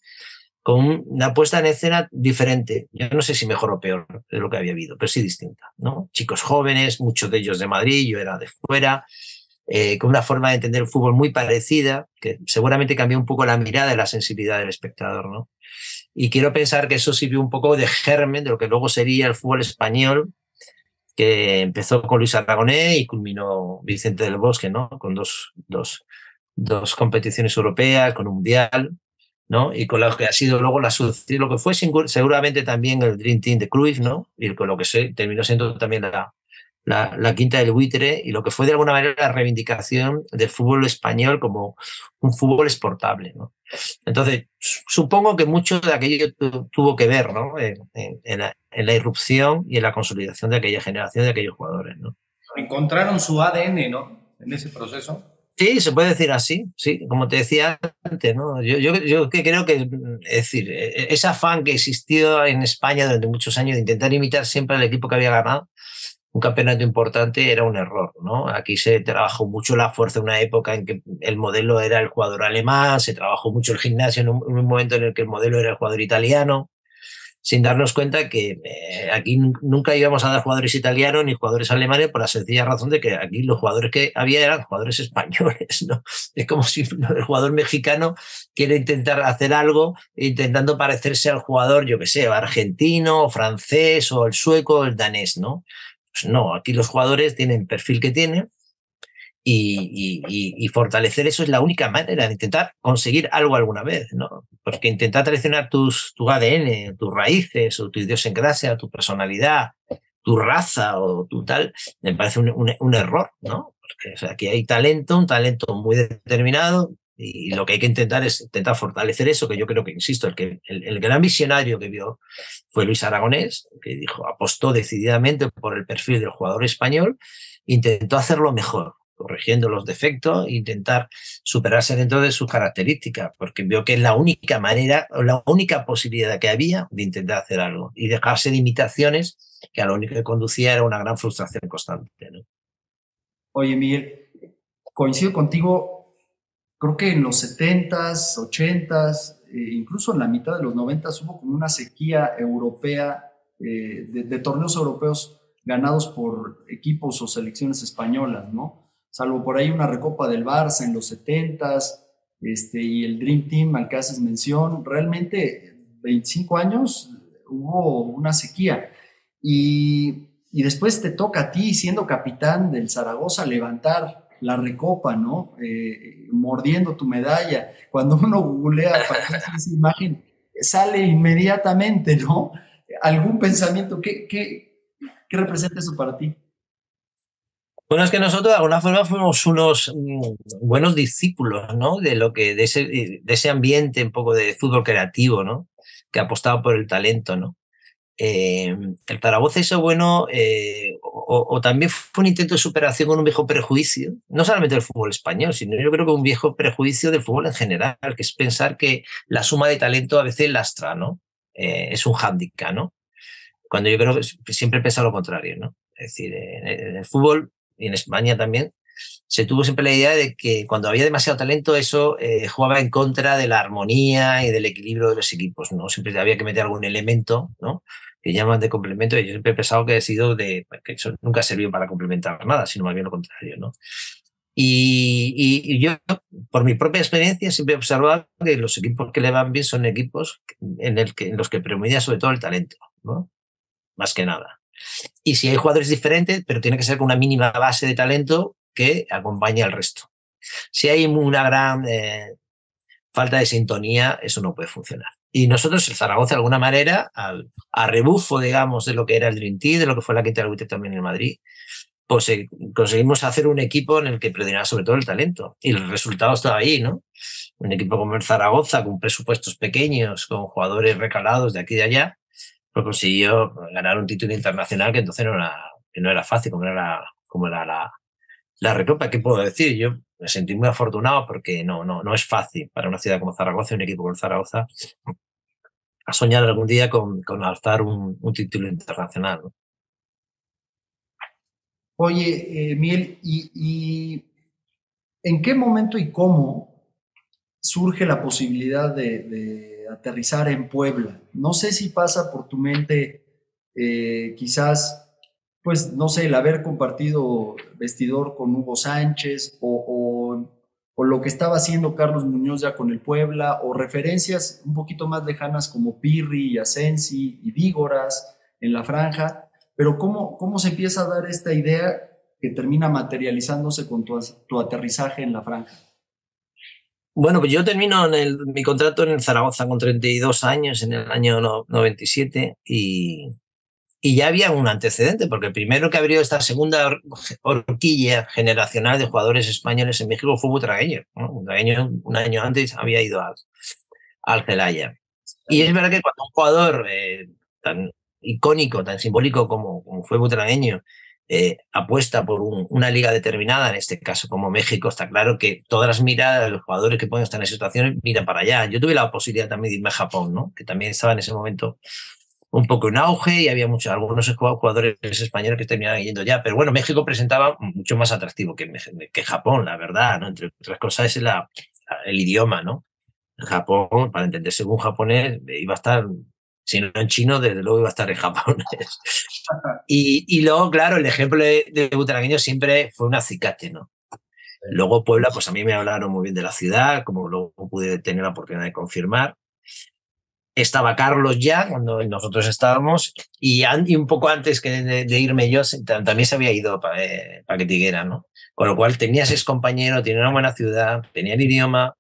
con una puesta en escena diferente. Yo no sé si mejor o peor de lo que había habido, pero sí distinta, ¿no? Chicos jóvenes, muchos de ellos de Madrid, yo era de fuera, con una forma de entender el fútbol muy parecida, que seguramente cambió un poco la mirada y la sensibilidad del espectador, ¿no? Y quiero pensar que eso sirvió un poco de germen de lo que luego sería el fútbol español, que empezó con Luis Aragonés y culminó Vicente del Bosque, ¿no? Con dos competiciones europeas, con un mundial, ¿no? Y con lo que ha sido luego lo que fue seguramente también el Dream Team de Cruyff, ¿no? Y con lo que terminó siendo también la quinta del buitre, y lo que fue de alguna manera la reivindicación del fútbol español como un fútbol exportable, ¿no? Entonces, supongo que mucho de aquello tuvo que ver, ¿no? En la irrupción y en la consolidación de aquella generación, de aquellos jugadores, ¿no? Encontraron su ADN, ¿no? En ese proceso. Sí, se puede decir así, sí, como te decía antes, ¿no? Yo creo que, es decir, ese afán que existió en España durante muchos años de intentar imitar siempre al equipo que había ganado un campeonato importante era un error, ¿no? Aquí se trabajó mucho la fuerza en una época en que el modelo era el jugador alemán, se trabajó mucho el gimnasio en un momento en el que el modelo era el jugador italiano, sin darnos cuenta que aquí nunca íbamos a dar jugadores italianos ni jugadores alemanes, por la sencilla razón de que aquí los jugadores que había eran jugadores españoles, ¿no? Es como si el jugador mexicano quiere intentar hacer algo intentando parecerse al jugador, yo que sé, argentino, o francés, o el sueco, o el danés, ¿no? Pues no, aquí los jugadores tienen el perfil que tienen, y fortalecer eso es la única manera de intentar conseguir algo alguna vez, ¿no? Porque intentar traicionar tu ADN, tus raíces, o tu idiosincrasia, tu personalidad, tu raza o tu tal, me parece un error, ¿no? Porque, o sea, aquí hay talento, un talento muy determinado, y lo que hay que intentar es intentar fortalecer eso, que yo creo que, insisto, el gran visionario que vio fue Luis Aragonés, que dijo, apostó decididamente por el perfil del jugador español, intentó hacerlo mejor, corrigiendo los defectos, intentar superarse dentro de sus características, porque vio que es la única manera, o la única posibilidad que había de intentar hacer algo, y dejarse de imitaciones que a lo único que conducía era una gran frustración constante, ¿no? Oye, Miguel, coincido contigo. Creo que en los 70s, 80s, incluso en la mitad de los 90s hubo como una sequía europea de torneos europeos ganados por equipos o selecciones españolas, ¿no? Salvo por ahí una recopa del Barça en los 70s, y el Dream Team al que haces mención. Realmente 25 años hubo una sequía. Y después te toca a ti, siendo capitán del Zaragoza, levantar la recopa, ¿no? Mordiendo tu medalla. Cuando uno googlea para esa imagen, sale inmediatamente, ¿no? ¿Algún pensamiento? ¿Qué representa eso para ti? Bueno, es que nosotros de alguna forma fuimos unos buenos discípulos, ¿no? De ese ambiente un poco de fútbol creativo, ¿no? Que apostaba por el talento, ¿no? El Zaragoza hizo bueno, o también fue un intento de superación con un viejo prejuicio, no solamente del fútbol español, sino yo creo que un viejo prejuicio del fútbol en general, que es pensar que la suma de talento a veces lastra, ¿no? Es un hándicap, ¿no? Cuando yo creo que siempre pesa lo contrario, ¿no? Es decir, en el fútbol, y en España también, se tuvo siempre la idea de que cuando había demasiado talento eso jugaba en contra de la armonía y del equilibrio de los equipos, ¿no? Siempre había que meter algún elemento, ¿no? Que llaman de complemento, y yo siempre he pensado que he sido que eso nunca ha servido para complementar nada, sino más bien lo contrario, ¿no? Y yo, por mi propia experiencia, siempre he observado que los equipos que le van bien son equipos en los que predomina sobre todo el talento, ¿no? Más que nada. Y si hay jugadores diferentes, pero tiene que ser con una mínima base de talento que acompañe al resto. Si hay una gran falta de sintonía, eso no puede funcionar. Y nosotros, el Zaragoza, de alguna manera, a rebufo, digamos, de lo que era el Dream Team, de lo que fue la Quinta del Buitre también en Madrid, pues conseguimos hacer un equipo en el que predominaba sobre todo el talento. Y el resultado estaba ahí, ¿no? Un equipo como el Zaragoza, con presupuestos pequeños, con jugadores recalados de aquí y de allá, pues consiguió ganar un título internacional que entonces no era fácil, como era la Recopa. ¿Qué puedo decir? Yo me sentí muy afortunado porque no es fácil para una ciudad como Zaragoza, un equipo como Zaragoza, a soñar algún día con alzar un título internacional, ¿no? Oye, Miguel, ¿y en qué momento y cómo surge la posibilidad de aterrizar en Puebla? No sé si pasa por tu mente quizás, pues no sé, el haber compartido vestidor con Hugo Sánchez o lo que estaba haciendo Carlos Muñoz ya con el Puebla, o referencias un poquito más lejanas como Pirri y Asensi y Vígoras en la franja. Pero ¿cómo se empieza a dar esta idea que termina materializándose con tu aterrizaje en la franja? Bueno, pues yo termino mi contrato en el Zaragoza con 32 años, en el año 97, y ya había un antecedente, porque el primero que abrió esta segunda horquilla generacional de jugadores españoles en México fue Butragueño, ¿no? Butragueño un año antes había ido al Celaya. Y es verdad que cuando un jugador tan icónico, tan simbólico como fue Butragueño, apuesta por una liga determinada, en este caso como México, está claro que todas las miradas de los jugadores que pueden estar en esa situación miran para allá. Yo tuve la posibilidad también de irme a Japón, ¿no? Que también estaba en ese momento un poco en auge y había algunos jugadores españoles que terminaban yendo ya. Pero bueno, México presentaba mucho más atractivo que Japón, la verdad, ¿no? Entre otras cosas es el idioma, ¿no? Japón, para entenderse un japonés, iba a estar, si no en chino, desde luego iba a estar en japonés. Y luego, claro, el ejemplo de Butragueño siempre fue un acicate, ¿no? Luego Puebla, pues a mí me hablaron muy bien de la ciudad, como luego pude tener la oportunidad de confirmar. Estaba Carlos ya cuando nosotros estábamos y un poco antes que de irme yo también se había ido Paquetiguera, ¿no? Con lo cual tenía 6 compañeros, tenía una buena ciudad, tenía el idioma,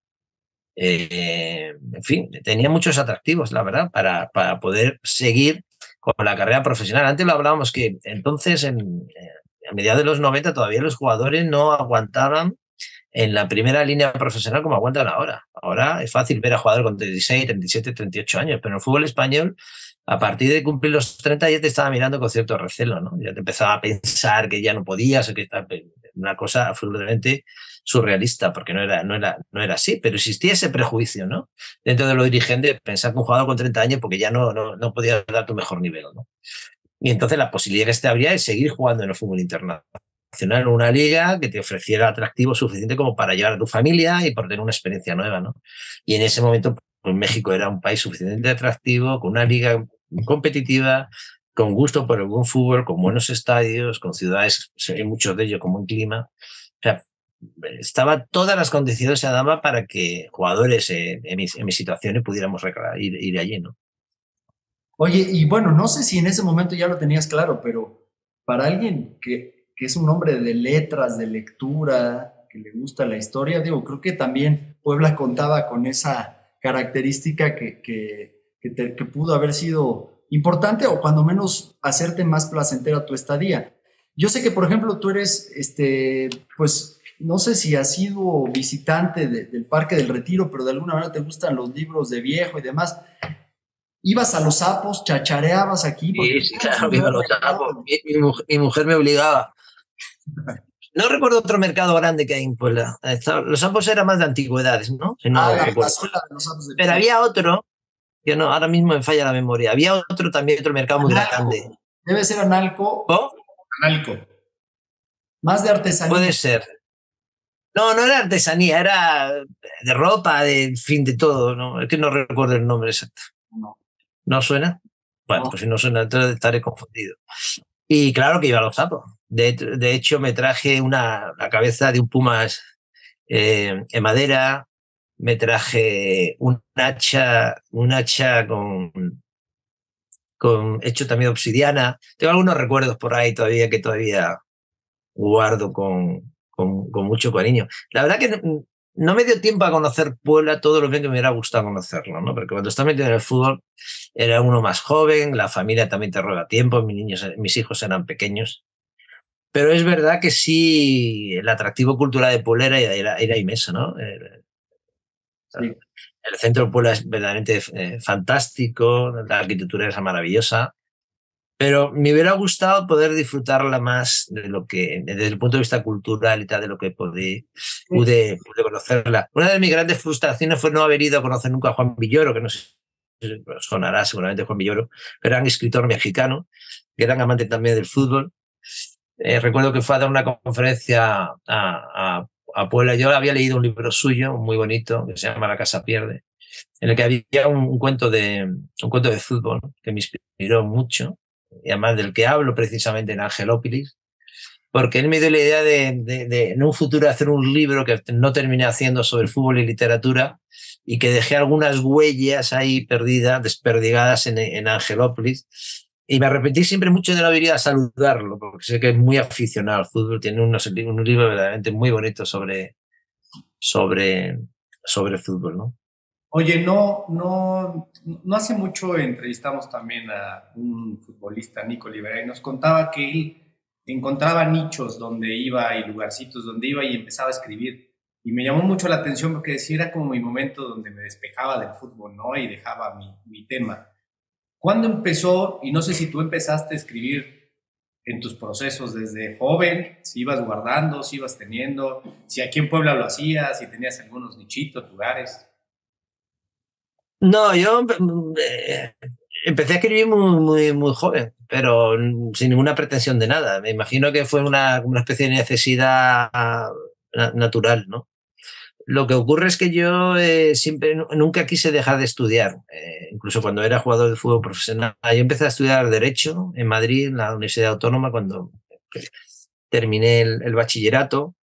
en fin, tenía muchos atractivos, la verdad, para poder seguir con la carrera profesional. Antes lo hablábamos que entonces, a mediados de los 90, todavía los jugadores no aguantaban en la primera línea profesional como aguantan ahora. Ahora es fácil ver a jugadores con 36, 37, 38 años, pero en el fútbol español, a partir de cumplir los 30 ya te estaba mirando con cierto recelo, ¿no? Ya te empezaba a pensar que ya no podías, o que una cosa absolutamente surrealista, porque no era así, pero existía ese prejuicio, ¿no? Dentro de los dirigentes, pensar que un jugador con 30 años porque ya no podía dar tu mejor nivel, ¿no? Y entonces la posibilidad que se te abría es seguir jugando en el fútbol internacional, una liga que te ofreciera atractivo suficiente como para llevar a tu familia y por tener una experiencia nueva, ¿no? Y en ese momento, pues México era un país suficientemente atractivo, con una liga competitiva, con gusto por el buen fútbol, con buenos estadios, con ciudades, muchos de ellos con buen clima. O sea, estaban todas las condiciones se daban para que jugadores en mis situaciones pudiéramos ir allí, ¿no? Oye, y bueno, no sé si en ese momento ya lo tenías claro, pero para alguien que es un hombre de letras, de lectura, que le gusta la historia, digo, creo que también Puebla contaba con esa característica que pudo haber sido importante o cuando menos hacerte más placentera tu estadía. Yo sé que, por ejemplo, tú eres, pues, no sé si has sido visitante del Parque del Retiro, pero de alguna manera te gustan los libros de viejo y demás. Ibas a los sapos, chachareabas aquí. Sí, claro, iba a los sapos. Mi mujer me obligaba. No recuerdo otro mercado grande que hay en Puebla. Los sapos eran más de antigüedades, ¿no? La plazuela de los sapos de Pero había otro, que no, ahora mismo me falla la memoria. Había otro mercado muy grande. Debe ser Analco. ¿Oh? Analco. Más de artesanía. Puede ser. No era artesanía, era de ropa, de fin, de todo, ¿no? Es que no recuerdo el nombre exacto. ¿No suena? Bueno, pues si no suena, entonces estaré confundido. Y claro que iba a los sapos. De hecho, me traje la cabeza de un puma en madera, me traje un hacha hecho también de obsidiana. Tengo algunos recuerdos por ahí todavía que todavía guardo con mucho cariño. La verdad que no me dio tiempo a conocer Puebla todo lo bien que me hubiera gustado conocerlo, ¿no? Porque cuando estaba metido en el fútbol era uno más joven, la familia también te ruega tiempo, mis hijos eran pequeños. Pero es verdad que sí, el atractivo cultural de Puebla era inmenso, ¿no? Sí. El centro de Puebla es verdaderamente fantástico, la arquitectura es maravillosa, pero me hubiera gustado poder disfrutarla más desde el punto de vista cultural y tal, de lo que pude conocerla. Una de mis grandes frustraciones fue no haber ido a conocer nunca a Juan Villoro, que no sé si sonará seguramente Juan Villoro, gran escritor mexicano, gran amante también del fútbol. Recuerdo que fue a dar una conferencia a Puebla. Yo había leído un libro suyo muy bonito que se llama La casa pierde, en el que había un cuento de fútbol que me inspiró mucho, y además del que hablo precisamente en Angelópolis, porque él me dio la idea de en un futuro hacer un libro que no terminé haciendo sobre fútbol y literatura, y que dejé algunas huellas ahí desperdigadas en Angelópolis. Y me arrepentí siempre mucho de no haber ido a saludarlo, porque sé que es muy aficionado al fútbol, tiene un libro verdaderamente muy bonito sobre fútbol, ¿no? Oye, no hace mucho entrevistamos también a un futbolista, Nico Olivera, y nos contaba que él encontraba nichos donde iba y lugarcitos donde iba y empezaba a escribir. Y me llamó mucho la atención porque decía, era como mi momento donde me despejaba del fútbol, ¿no? Y dejaba mi tema. ¿Cuándo empezó? Y no sé si tú empezaste a escribir en tus procesos desde joven, si ibas guardando, si ibas teniendo, si aquí en Puebla lo hacías, si tenías algunos nichitos, lugares. No, yo empecé a escribir muy joven, pero sin ninguna pretensión de nada. Me imagino que fue una especie de necesidad natural, ¿no? Lo que ocurre es que yo nunca quise dejar de estudiar, incluso cuando era jugador de fútbol profesional. Yo empecé a estudiar Derecho en Madrid, en la Universidad Autónoma, cuando terminé el bachillerato,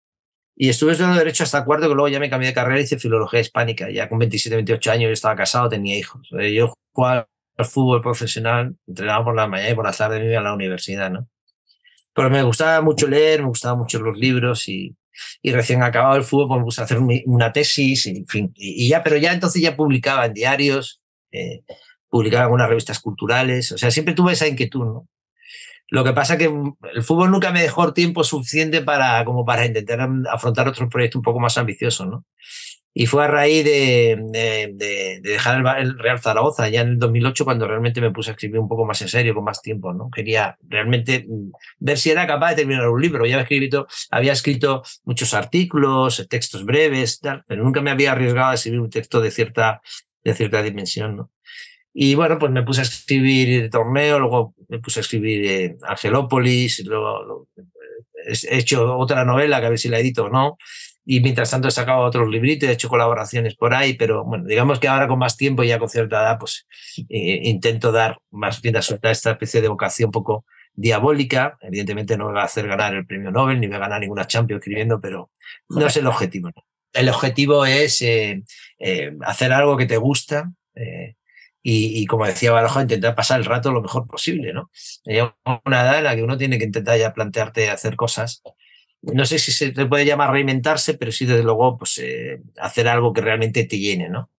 y estuve estudiando Derecho hasta cuarto, que luego ya me cambié de carrera y hice Filología Hispánica. Ya con 27, 28 años yo estaba casado, tenía hijos. Yo jugaba al fútbol profesional, entrenaba por la mañana y por la tarde me iba a la universidad, ¿no? Pero me gustaba mucho leer, me gustaban mucho los libros y recién acabado el fútbol pues me puse a hacer una tesis, en fin, pero ya entonces ya publicaba en diarios, publicaba en algunas revistas culturales, o sea, siempre tuve esa inquietud, ¿no? Lo que pasa es que el fútbol nunca me dejó tiempo suficiente como para intentar afrontar otros proyectos un poco más ambiciosos, ¿no? Y fue a raíz de dejar el Real Zaragoza, ya en el 2008, cuando realmente me puse a escribir un poco más en serio, con más tiempo, ¿no? Quería realmente ver si era capaz de terminar un libro. Ya había escrito muchos artículos, textos breves, tal, pero nunca me había arriesgado a escribir un texto de cierta dimensión, ¿no? Y bueno, pues me puse a escribir Torneo, luego me puse a escribir Angelópolis, luego he hecho otra novela que a ver si la edito o no. Y mientras tanto he sacado otros libritos, he hecho colaboraciones por ahí, pero bueno, digamos que ahora con más tiempo y ya con cierta edad, pues intento dar más rienda suelta a esta especie de vocación un poco diabólica. Evidentemente no me va a hacer ganar el premio Nobel, ni me va a ganar ninguna Champions escribiendo, pero no es el objetivo, ¿no? El objetivo es hacer algo que te gusta y como decía Baroja, intentar pasar el rato lo mejor posible, ¿no? Hay una edad en la que uno tiene que intentar ya plantearte hacer cosas. No sé si se te puede llamar reinventarse, pero sí, desde luego, pues hacer algo que realmente te llene, ¿no?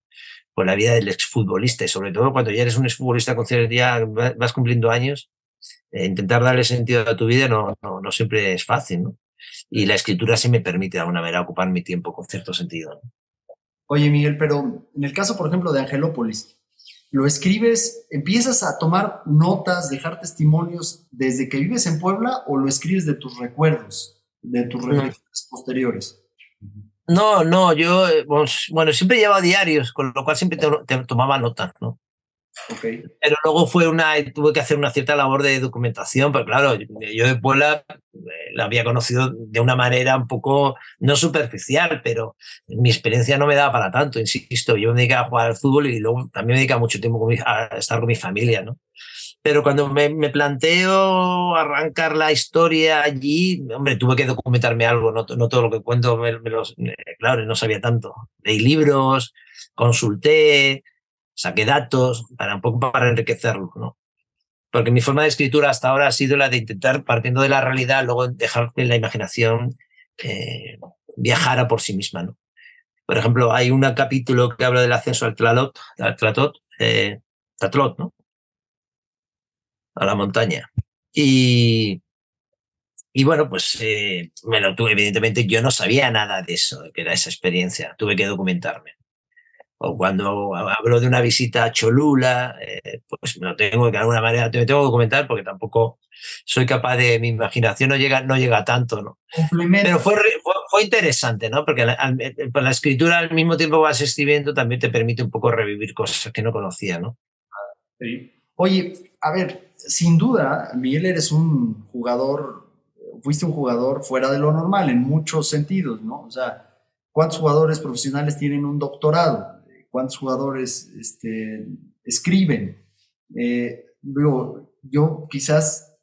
Pues la vida del exfutbolista, y sobre todo cuando ya eres un exfutbolista con cierta edad, vas cumpliendo años, intentar darle sentido a tu vida no siempre es fácil, ¿no? Y la escritura sí me permite de alguna manera ocupar mi tiempo con cierto sentido, ¿no? Oye, Miguel, pero en el caso, por ejemplo, de Angelópolis, ¿lo escribes, empiezas a tomar notas, dejar testimonios desde que vives en Puebla o lo escribes de tus recuerdos? De tus reflexiones posteriores. No, yo, bueno, siempre llevaba diarios, con lo cual siempre te tomaba notas, ¿no? Okay. Pero luego tuve que hacer una cierta labor de documentación, porque claro, yo de Puebla la había conocido de una manera un poco, no superficial, pero mi experiencia no me daba para tanto, insisto. Yo me dedicaba a jugar al fútbol y luego también me dedicaba mucho tiempo a estar con mi familia, ¿no? Pero cuando me planteo arrancar la historia allí, hombre, tuve que documentarme algo, no todo lo que cuento, claro, no sabía tanto. Leí libros, consulté, saqué datos, un poco para enriquecerlo, ¿no? Porque mi forma de escritura hasta ahora ha sido la de intentar, partiendo de la realidad, luego dejar que la imaginación viajara por sí misma, ¿no? Por ejemplo, hay un capítulo que habla del ascenso al Tlatlot, ¿no? A la montaña. Y bueno, pues me lo tuve, evidentemente yo no sabía nada de eso, de que era esa experiencia, tuve que documentarme. O cuando hablo de una visita a Cholula, pues me lo tengo que, de alguna manera, me tengo que documentar porque tampoco soy capaz de, mi imaginación no llega tanto, ¿no? Pero fue interesante, ¿no? Porque la escritura al mismo tiempo vas escribiendo también te permite un poco revivir cosas que no conocía, ¿no? Sí. Oye, a ver, sin duda, Miguel, eres un jugador, fuiste un jugador fuera de lo normal en muchos sentidos, ¿no? O sea, ¿cuántos jugadores profesionales tienen un doctorado? ¿Cuántos jugadores escriben? Yo quizás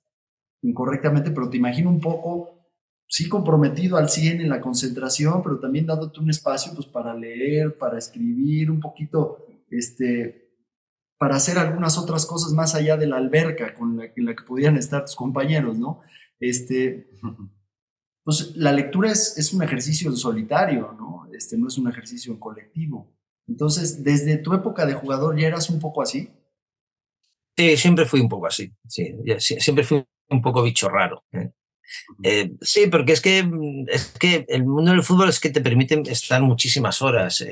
incorrectamente, pero te imagino un poco, sí comprometido al 100 en la concentración, pero también dándote un espacio pues, para leer, para escribir un poquito, para hacer algunas otras cosas más allá de la alberca en la que podían estar tus compañeros, ¿no? Pues la lectura es un ejercicio en solitario, ¿no? No es un ejercicio en colectivo. Entonces, desde tu época de jugador ya eras un poco así. Sí, siempre fui un poco así, sí, siempre fui un poco bicho raro. Sí, porque es que el mundo del fútbol es que te permite estar muchísimas horas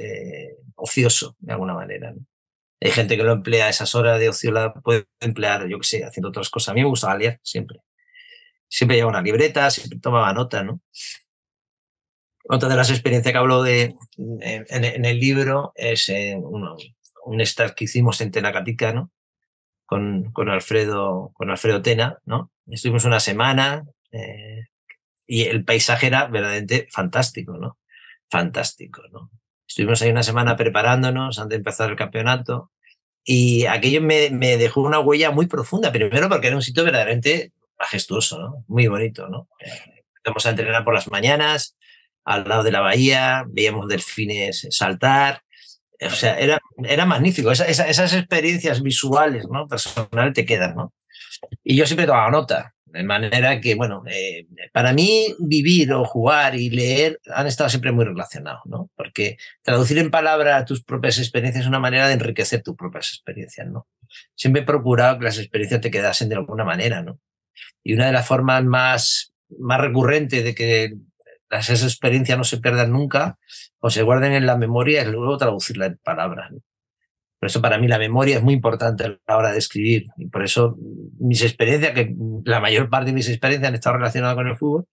ocioso, de alguna manera, ¿no? Hay gente que lo emplea, esas horas de ocio la puede emplear, yo qué sé, haciendo otras cosas. A mí me gustaba leer siempre. Siempre llevaba una libreta, siempre tomaba nota, ¿no? Otra de las experiencias que hablo en el libro es un start que hicimos en Tenacatica, ¿no? Con Alfredo Tena, ¿no? Estuvimos una semana y el paisaje era verdaderamente fantástico, ¿no? Fantástico, ¿no? Estuvimos ahí una semana preparándonos antes de empezar el campeonato y aquello me dejó una huella muy profunda, primero porque era un sitio verdaderamente majestuoso, ¿no? Muy bonito, ¿no? Empezamos a entrenar por las mañanas, al lado de la bahía, veíamos delfines saltar, o sea, era magnífico. Esas experiencias visuales, ¿no? Personales te quedan, ¿no? Y yo siempre tomaba nota, de manera que, bueno, para mí vivir o jugar y leer han estado siempre muy relacionados, ¿no? Porque traducir en palabras tus propias experiencias es una manera de enriquecer tus propias experiencias, ¿no? Siempre he procurado que las experiencias te quedasen de alguna manera, ¿no? Y una de las formas más recurrentes de que esas experiencias no se pierdan nunca o se guarden en la memoria es luego traducirla en palabras, ¿no? Por eso para mí la memoria es muy importante a la hora de escribir y por eso mis experiencias, que la mayor parte de mis experiencias han estado relacionadas con el fútbol,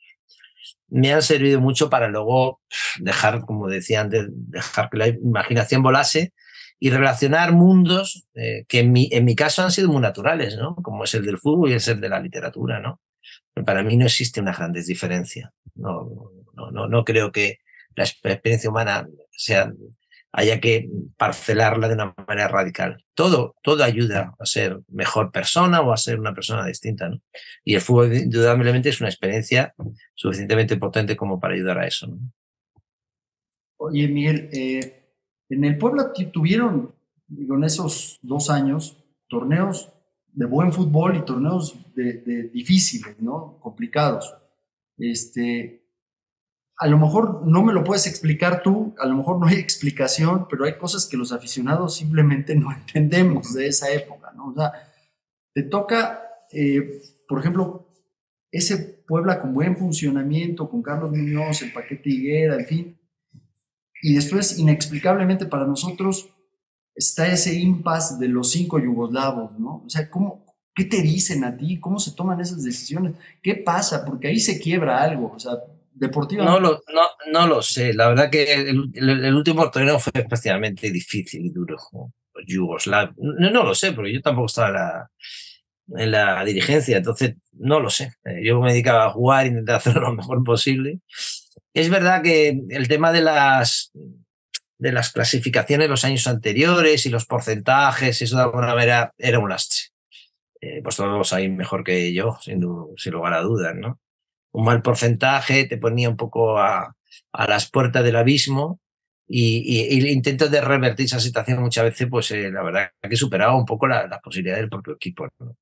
me han servido mucho para luego dejar, como decía antes, dejar que la imaginación volase y relacionar mundos que en mi caso han sido muy naturales, ¿no? Como es el del fútbol y es el de la literatura, ¿no? Pero para mí no existe una gran diferencia. No creo que la experiencia humana haya que parcelarla de una manera radical. Todo ayuda a ser mejor persona o a ser una persona distinta, ¿no? Y el fútbol indudablemente es una experiencia suficientemente potente como para ayudar a eso, ¿no? Oye, Miguel, en el Puebla tuvieron, digo, en esos 2 años, torneos de buen fútbol y torneos de difíciles, ¿no? Complicados. A lo mejor no me lo puedes explicar tú, a lo mejor no hay explicación, pero hay cosas que los aficionados simplemente no entendemos de esa época, ¿no? O sea, te toca, por ejemplo, ese Puebla con buen funcionamiento, con Carlos Muñoz, el Paquete Higuera, en fin, y después, inexplicablemente para nosotros, está ese impasse de los 5 yugoslavos, ¿no? O sea, ¿qué te dicen a ti? ¿Cómo se toman esas decisiones? ¿Qué pasa? Porque ahí se quiebra algo, o sea, deportivamente. No lo sé. La verdad que el último torneo fue especialmente difícil y duro. Yugoslav. No lo sé, porque yo tampoco estaba en la dirigencia, entonces no lo sé. Yo me dedicaba a jugar e intentar hacerlo lo mejor posible. Es verdad que el tema de las clasificaciones los años anteriores y los porcentajes, eso de alguna manera era un lastre. pues todos lo sabéis mejor que yo, sin lugar a dudas, ¿no? Un mal porcentaje te ponía un poco a las puertas del abismo y el intento de revertir esa situación muchas veces, pues la verdad que superaba un poco las posibilidades del propio equipo, ¿no?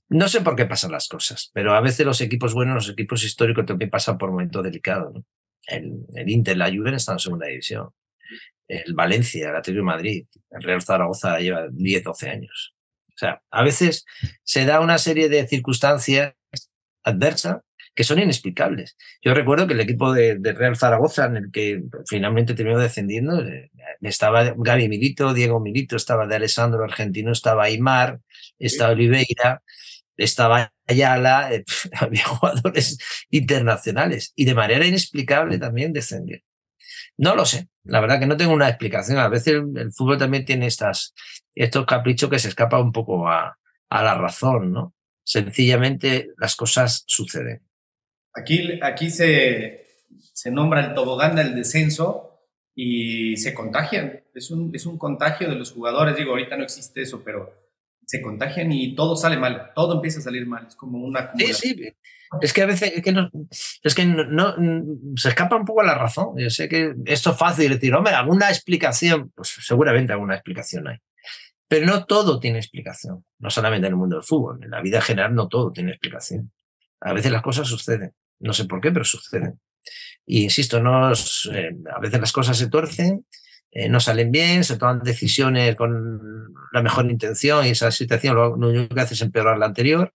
No sé por qué pasan las cosas, pero a veces los equipos buenos, los equipos históricos también pasan por momentos delicados, ¿no? El Inter, la Juve está en segunda división. El Valencia, el Atlético de Madrid, el Real Zaragoza lleva 10, 12 años. O sea, a veces se da una serie de circunstancias adversas que son inexplicables. Yo recuerdo que el equipo de Real Zaragoza, en el que finalmente terminó descendiendo, estaba Gaby Milito, Diego Milito, estaba de Alessandro Argentino, estaba Aimar, estaba Oliveira, estaba Ayala, había jugadores internacionales y de manera inexplicable también descendió. No lo sé, la verdad que no tengo una explicación. A veces el fútbol también tiene estos caprichos que se escapan un poco a la razón, ¿no? Sencillamente las cosas suceden. Aquí se nombra el tobogán del descenso y se contagian. Es un contagio de los jugadores. Digo, ahorita no existe eso, pero se contagian y todo sale mal. Todo empieza a salir mal. Es como una acumulación. Sí. Es que a veces se escapa un poco a la razón. Yo sé que esto es fácil decir, hombre, alguna explicación, pues seguramente alguna explicación hay. Pero no todo tiene explicación, no solamente en el mundo del fútbol, en la vida general no todo tiene explicación. A veces las cosas suceden, no sé por qué, pero suceden. Y insisto, a veces las cosas se tuercen, no salen bien, se toman decisiones con la mejor intención y esa situación lo único que hace es empeorar la anterior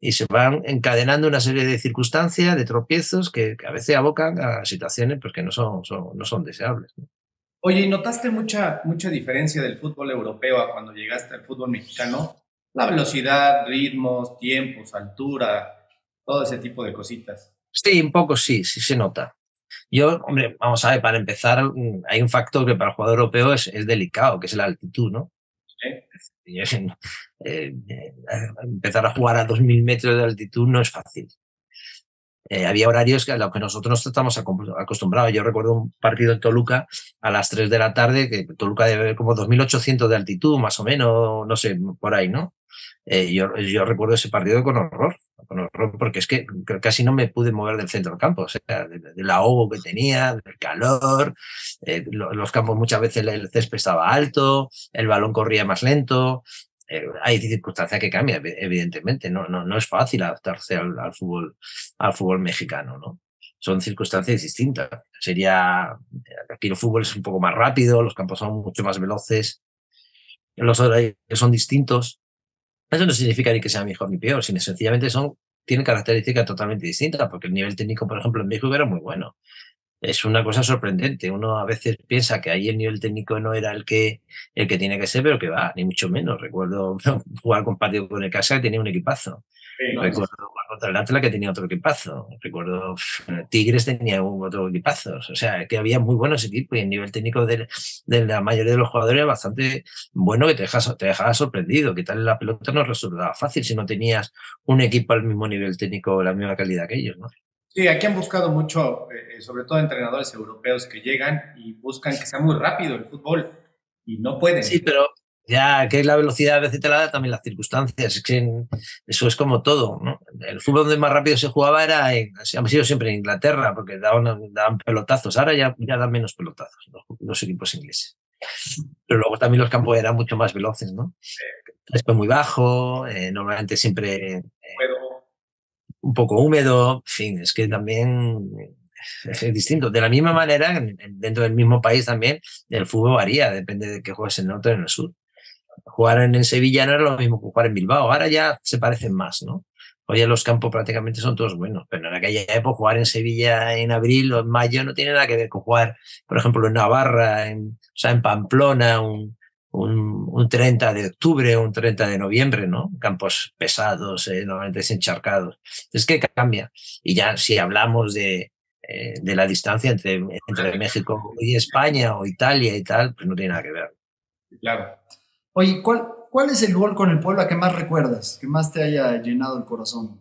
y se van encadenando una serie de circunstancias, de tropiezos que a veces abocan a situaciones pues, que no son deseables, ¿no? Oye, ¿y notaste mucha diferencia del fútbol europeo a cuando llegaste al fútbol mexicano? La velocidad, ritmos, tiempos, altura, todo ese tipo de cositas. Sí, un poco sí se nota. Yo, hombre, vamos a ver, para empezar, hay un factor que para el jugador europeo es delicado, que es la altitud, ¿no? Empezar a jugar a 2.000 metros de altitud no es fácil. Había horarios a los que nosotros no estamos acostumbrados. Yo recuerdo un partido en Toluca a las 3 de la tarde, que Toluca debe como 2.800 de altitud, más o menos, no sé, por ahí, ¿no? Yo recuerdo ese partido con horror, porque es que casi no me pude mover del centro del campo, o sea, del ahogo que tenía, del calor, los campos muchas veces el césped estaba alto, el balón corría más lento. Hay circunstancias que cambian, evidentemente, no es fácil adaptarse al fútbol mexicano, ¿no? Son circunstancias distintas. Aquí el fútbol es un poco más rápido, los campos son mucho más veloces, los horarios son distintos. Eso no significa ni que sea mejor ni peor, sino sencillamente tienen características totalmente distintas, porque el nivel técnico, por ejemplo, en México era muy bueno. Es una cosa sorprendente. Uno a veces piensa que ahí el nivel técnico no era el que tiene que ser, pero que va, ni mucho menos. Recuerdo jugar partido con el Casa que tenía un equipazo. Sí, ¿no? Recuerdo jugar contra el Atlas que tenía otro equipazo. Recuerdo Tigres tenía otro equipazo. O sea, que había muy buenos equipos y el nivel técnico de la mayoría de los jugadores era bastante bueno, que te dejaba sorprendido. Que tal la pelota no resultaba fácil si no tenías un equipo al mismo nivel técnico, la misma calidad que ellos, ¿no? Sí, aquí han buscado mucho, sobre todo entrenadores europeos que llegan y buscan que sea muy rápido el fútbol y no pueden. Sí, pero ya que la velocidad a veces te la da también las circunstancias. Es que eso es como todo, ¿no? El fútbol donde más rápido se jugaba ha sido siempre en Inglaterra, porque daban pelotazos. Ahora ya dan menos pelotazos los equipos ingleses. Pero luego también los campos eran mucho más veloces, ¿no? Después muy bajo, normalmente siempre un poco húmedo, en fin, es que también es distinto. De la misma manera, dentro del mismo país también, el fútbol varía, depende de que juegues en el norte o en el sur. Jugar en Sevilla no era lo mismo que jugar en Bilbao, ahora ya se parecen más, ¿no? Hoy los campos prácticamente son todos buenos, pero en aquella época jugar en Sevilla en abril o en mayo no tiene nada que ver con jugar, por ejemplo, en Navarra, en Pamplona, un 30 de octubre o un 30 de noviembre, ¿no? Campos pesados, normalmente encharcados. Es que cambia. Y ya si hablamos de la distancia entre México y España o Italia y tal, pues no tiene nada que ver. Claro. Oye, ¿cuál es el gol con el Puebla que más recuerdas, que más te haya llenado el corazón?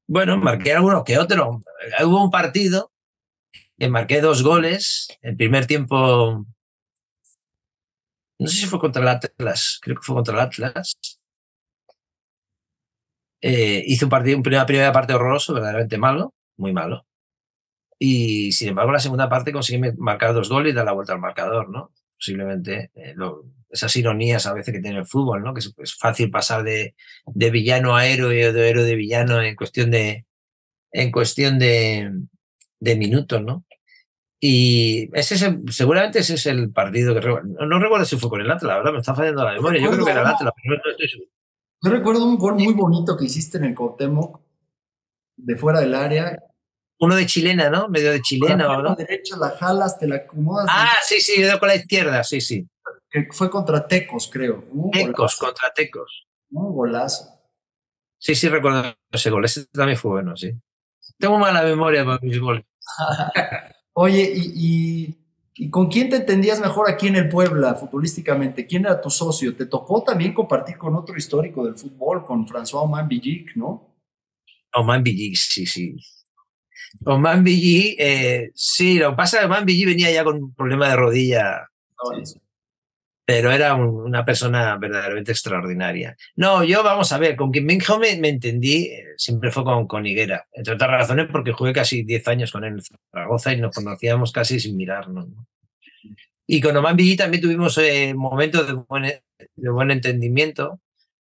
Bueno, marqué alguno que otro. Hubo un partido que marqué 2 goles. El primer tiempo no sé si fue contra el Atlas, creo que fue contra el Atlas. Hice un partido, una primera parte horroroso, verdaderamente malo, muy malo. Y sin embargo, la segunda parte conseguí marcar 2 goles y dar la vuelta al marcador, ¿no? Posiblemente esas ironías a veces que tiene el fútbol, ¿no? Que es fácil pasar de villano a héroe o de héroe de villano en cuestión de minutos, ¿no? Y seguramente ese es el partido que no recuerdo si fue con el Atlas, la verdad me está fallando la memoria. Yo creo que era el Atlas, pero no estoy seguro. Yo recuerdo un gol muy bonito que hiciste en el Cuauhtémoc, de fuera del área. Uno de chilena, ¿no? Medio de chilena, con la ¿no? derecha la jalas, te la acomodas. Sí, yo con la izquierda, sí. Que fue contra Tecos, creo. Contra Tecos. Un golazo. Sí, recuerdo ese gol. Ese también fue bueno, sí. Tengo mala memoria para mis goles. Oye, ¿y con quién te entendías mejor aquí en el Puebla, futbolísticamente? ¿Quién era tu socio? ¿Te tocó también compartir con otro histórico del fútbol, con François Oman Villic, no? Oman Villic, sí. Oman Villic, sí, lo que pasa es que Oman Villic venía ya con un problema de rodilla. Sí. Pero era una persona verdaderamente extraordinaria. No, yo, vamos a ver, con quien mejor me entendí siempre fue con Higuera, entre otras razones porque jugué casi 10 años con él en Zaragoza y nos conocíamos casi sin mirarnos, ¿no? Y con Oman Villic también tuvimos momentos de buen entendimiento.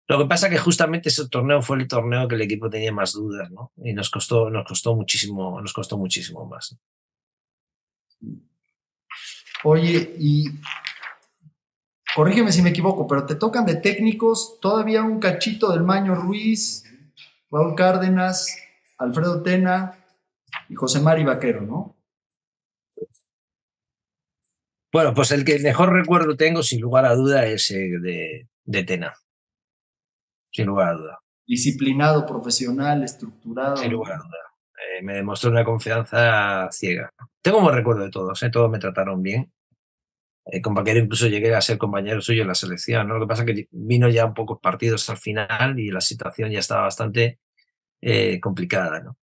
Lo que pasa es que justamente ese torneo fue el torneo que el equipo tenía más dudas, ¿no? Y nos costó muchísimo más. Oye, y corrígeme si me equivoco, pero te tocan de técnicos todavía un cachito del Maño Ruiz, Raúl Cárdenas, Alfredo Tena y José Mari Vaquero, ¿no? Bueno, pues el que mejor recuerdo tengo, sin lugar a duda, es de Tena. Sin lugar a duda. Disciplinado, profesional, estructurado. Sin lugar a duda. Me demostró una confianza ciega. Tengo buen recuerdo de todos, todos me trataron bien. Con Vaquero incluso llegué a ser compañero suyo en la selección, ¿no? Lo que pasa es que vino ya un pocos partidos al final y la situación ya estaba bastante complicada, ¿no?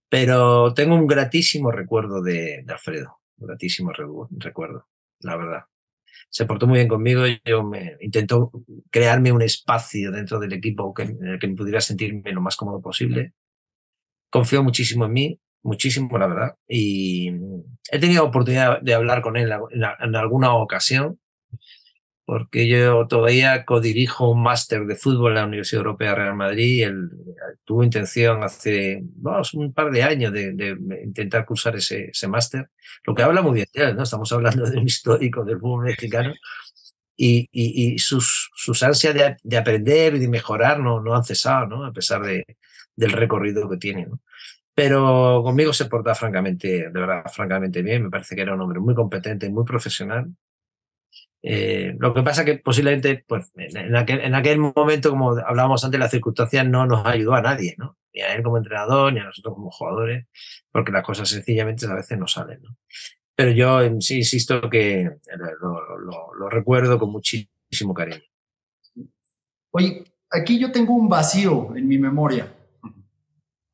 Pero tengo un gratísimo recuerdo de Alfredo, gratísimo recuerdo, la verdad. Se portó muy bien conmigo, intentó crearme un espacio dentro del equipo en el que me pudiera sentirme lo más cómodo posible. Confió muchísimo en mí, muchísimo, la verdad, y he tenido oportunidad de hablar con él en alguna ocasión, porque yo todavía codirijo un máster de fútbol en la Universidad Europea Real Madrid. Él tuvo intención hace un par de años de intentar cursar ese máster, lo que habla muy bien de él, ¿no? Estamos hablando de un histórico del fútbol mexicano y sus ansias de aprender y de mejorar no han cesado, ¿no? A pesar del recorrido que tiene, ¿no? Pero conmigo se porta francamente, de verdad, francamente bien. Me parece que era un hombre muy competente, muy profesional. Lo que pasa que posiblemente pues, en aquel momento, como hablábamos antes, las circunstancias no nos ayudó a nadie, ¿no? Ni a él como entrenador, ni a nosotros como jugadores, porque las cosas sencillamente a veces no salen, ¿no? Pero yo sí insisto que lo recuerdo con muchísimo cariño. Oye, aquí yo tengo un vacío en mi memoria.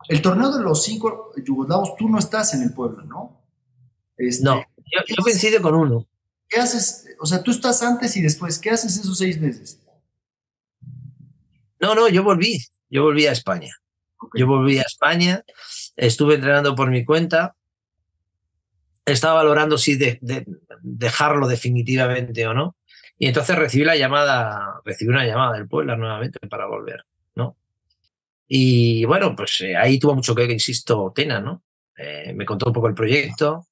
El torneo de los 5 yugoslavos, tú no estás en el Puebla, ¿no? No, yo coincido con uno. ¿Qué haces? O sea, tú estás antes y después. ¿Qué haces esos 6 meses? No, yo volví a España. Okay. Yo volví a España, estuve entrenando por mi cuenta, estaba valorando si dejarlo definitivamente o no, y entonces recibí una llamada del Puebla nuevamente para volver, ¿no? Y bueno, pues ahí tuvo mucho que ver, insisto, Tena, ¿no? Me contó un poco el proyecto.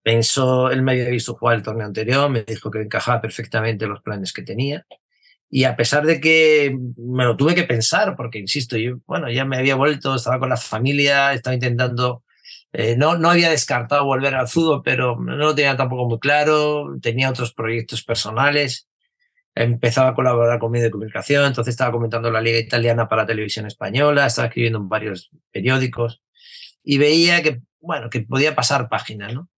Él me había visto jugar el torneo anterior, me dijo que encajaba perfectamente los planes que tenía. Y a pesar de que me lo tuve que pensar, porque insisto, yo, bueno, ya me había vuelto, estaba con la familia, estaba intentando, no había descartado volver al fútbol, pero no lo tenía tampoco muy claro, tenía otros proyectos personales, empezaba a colaborar con medios de comunicación, entonces estaba comentando la Liga Italiana para Televisión Española, estaba escribiendo en varios periódicos y veía que, bueno, que podía pasar página, ¿no?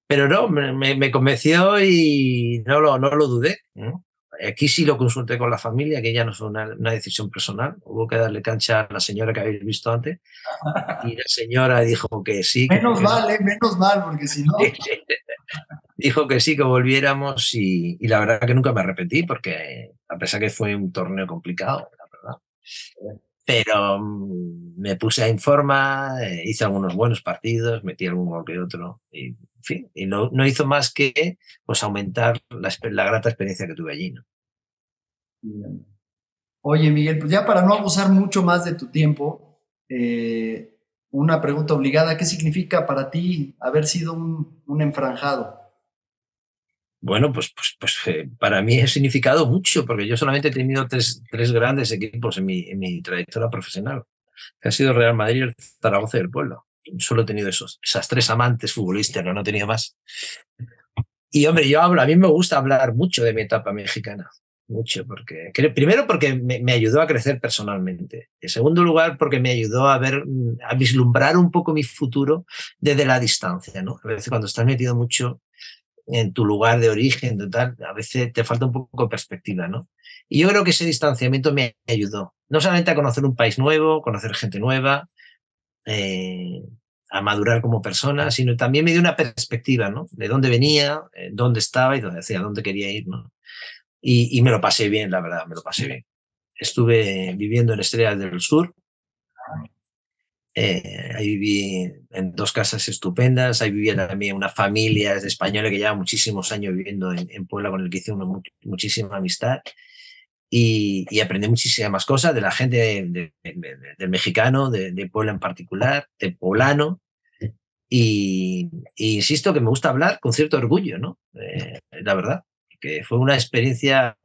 Pero no, me convenció y no lo dudé, ¿no? Aquí sí lo consulté con la familia, que ya no fue una decisión personal. Hubo que darle cancha a la señora que habéis visto antes. Y la señora dijo que sí. Menos mal, porque si no... dijo que sí, que volviéramos y la verdad que nunca me arrepentí porque a pesar que fue un torneo complicado, la verdad. Pero me puse en forma, hice algunos buenos partidos, metí algún gol que otro y, en fin, y no hizo más que pues, aumentar la grata experiencia que tuve allí, ¿no? Bien. Oye, Miguel, pues ya para no abusar mucho más de tu tiempo, una pregunta obligada. ¿Qué significa para ti haber sido un enfranjado? Bueno, para mí ha significado mucho, porque yo solamente he tenido tres grandes equipos en mi trayectoria profesional, que ha sido Real Madrid, el Zaragoza y el Puebla. Solo he tenido esas tres amantes futbolistas, no he tenido más. Y hombre, a mí me gusta hablar mucho de mi etapa mexicana, mucho, primero porque me ayudó a crecer personalmente. En segundo lugar, porque me ayudó a vislumbrar un poco mi futuro desde la distancia, ¿no? A veces cuando estás metido mucho en tu lugar de origen, total, a veces te falta un poco de perspectiva, ¿no? Y yo creo que ese distanciamiento me ayudó, no solamente a conocer un país nuevo, conocer gente nueva, a madurar como persona, sino también me dio una perspectiva, ¿no? De dónde venía, dónde estaba y hacia dónde quería ir, ¿no? Y me lo pasé bien, la verdad, me lo pasé bien. Estuve viviendo en Estrellas del Sur. Ahí viví en dos casas estupendas. Ahí vivía también una familia de españoles que lleva muchísimos años viviendo en Puebla, con el que hice muchísima amistad. Y aprendí muchísimas más cosas de la gente del mexicano, de Puebla en particular, del poblano. Y insisto que me gusta hablar con cierto orgullo, ¿no? La verdad, que fue una experiencia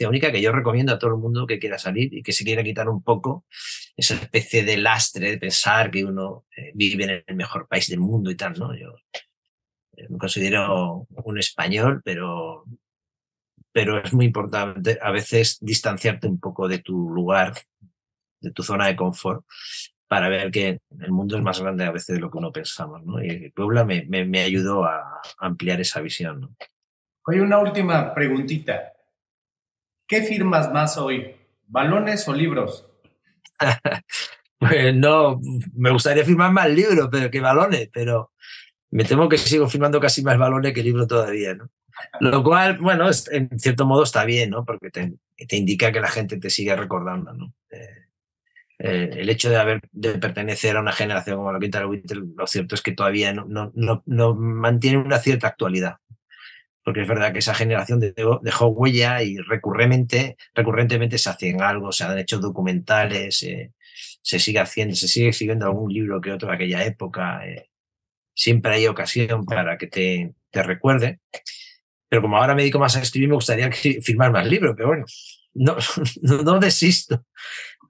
única que yo recomiendo a todo el mundo que quiera salir y que se quiera quitar un poco esa especie de lastre de pensar que uno vive en el mejor país del mundo y tal, ¿no? Yo me considero un español, pero es muy importante a veces distanciarte un poco de tu lugar, de tu zona de confort, para ver que el mundo es más grande a veces de lo que uno pensamos, ¿no? Y Puebla me ayudó a ampliar esa visión, ¿no? Oye, una última preguntita. ¿Qué firmas más hoy? ¿Balones o libros? Pues no, me gustaría firmar más libros que balones, pero me temo que sigo firmando casi más balones que libros todavía, ¿no? Lo cual, bueno, en cierto modo está bien, ¿no? Porque te indica que la gente te sigue recordando, ¿no? El hecho de pertenecer a una generación como la Quinta del Buitre, lo cierto es que todavía no mantiene una cierta actualidad. Porque es verdad que esa generación dejó huella y recurrentemente se hacen algo, se han hecho documentales, se sigue escribiendo algún libro que otro de aquella época. Siempre hay ocasión para que te recuerde. Pero como ahora me dedico más a escribir, me gustaría firmar más libros, pero bueno, no desisto.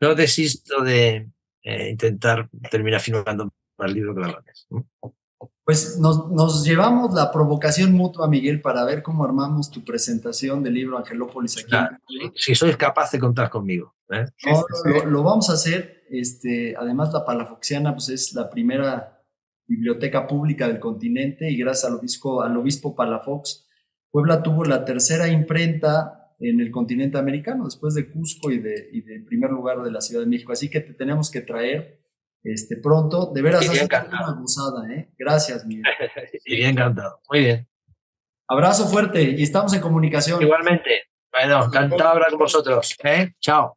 No desisto de intentar terminar firmando más libros que balones. Pues nos llevamos la provocación mutua, Miguel, para ver cómo armamos tu presentación del libro Angelópolis aquí. Claro, si sois capaz de contar conmigo. ¿Eh? No, lo vamos a hacer. Además, la Palafoxiana pues, es la primera biblioteca pública del continente y gracias al obispo Palafox, Puebla tuvo la tercera imprenta en el continente americano, después de Cusco y de primer lugar de la Ciudad de México. Así que te tenemos que traer pronto. De veras, has hecho una gozada, ¿eh? Gracias, Miguel. Iría encantado. Muy bien. Abrazo fuerte y estamos en comunicación. Igualmente. Bueno, encantado de hablar con vosotros. Chao.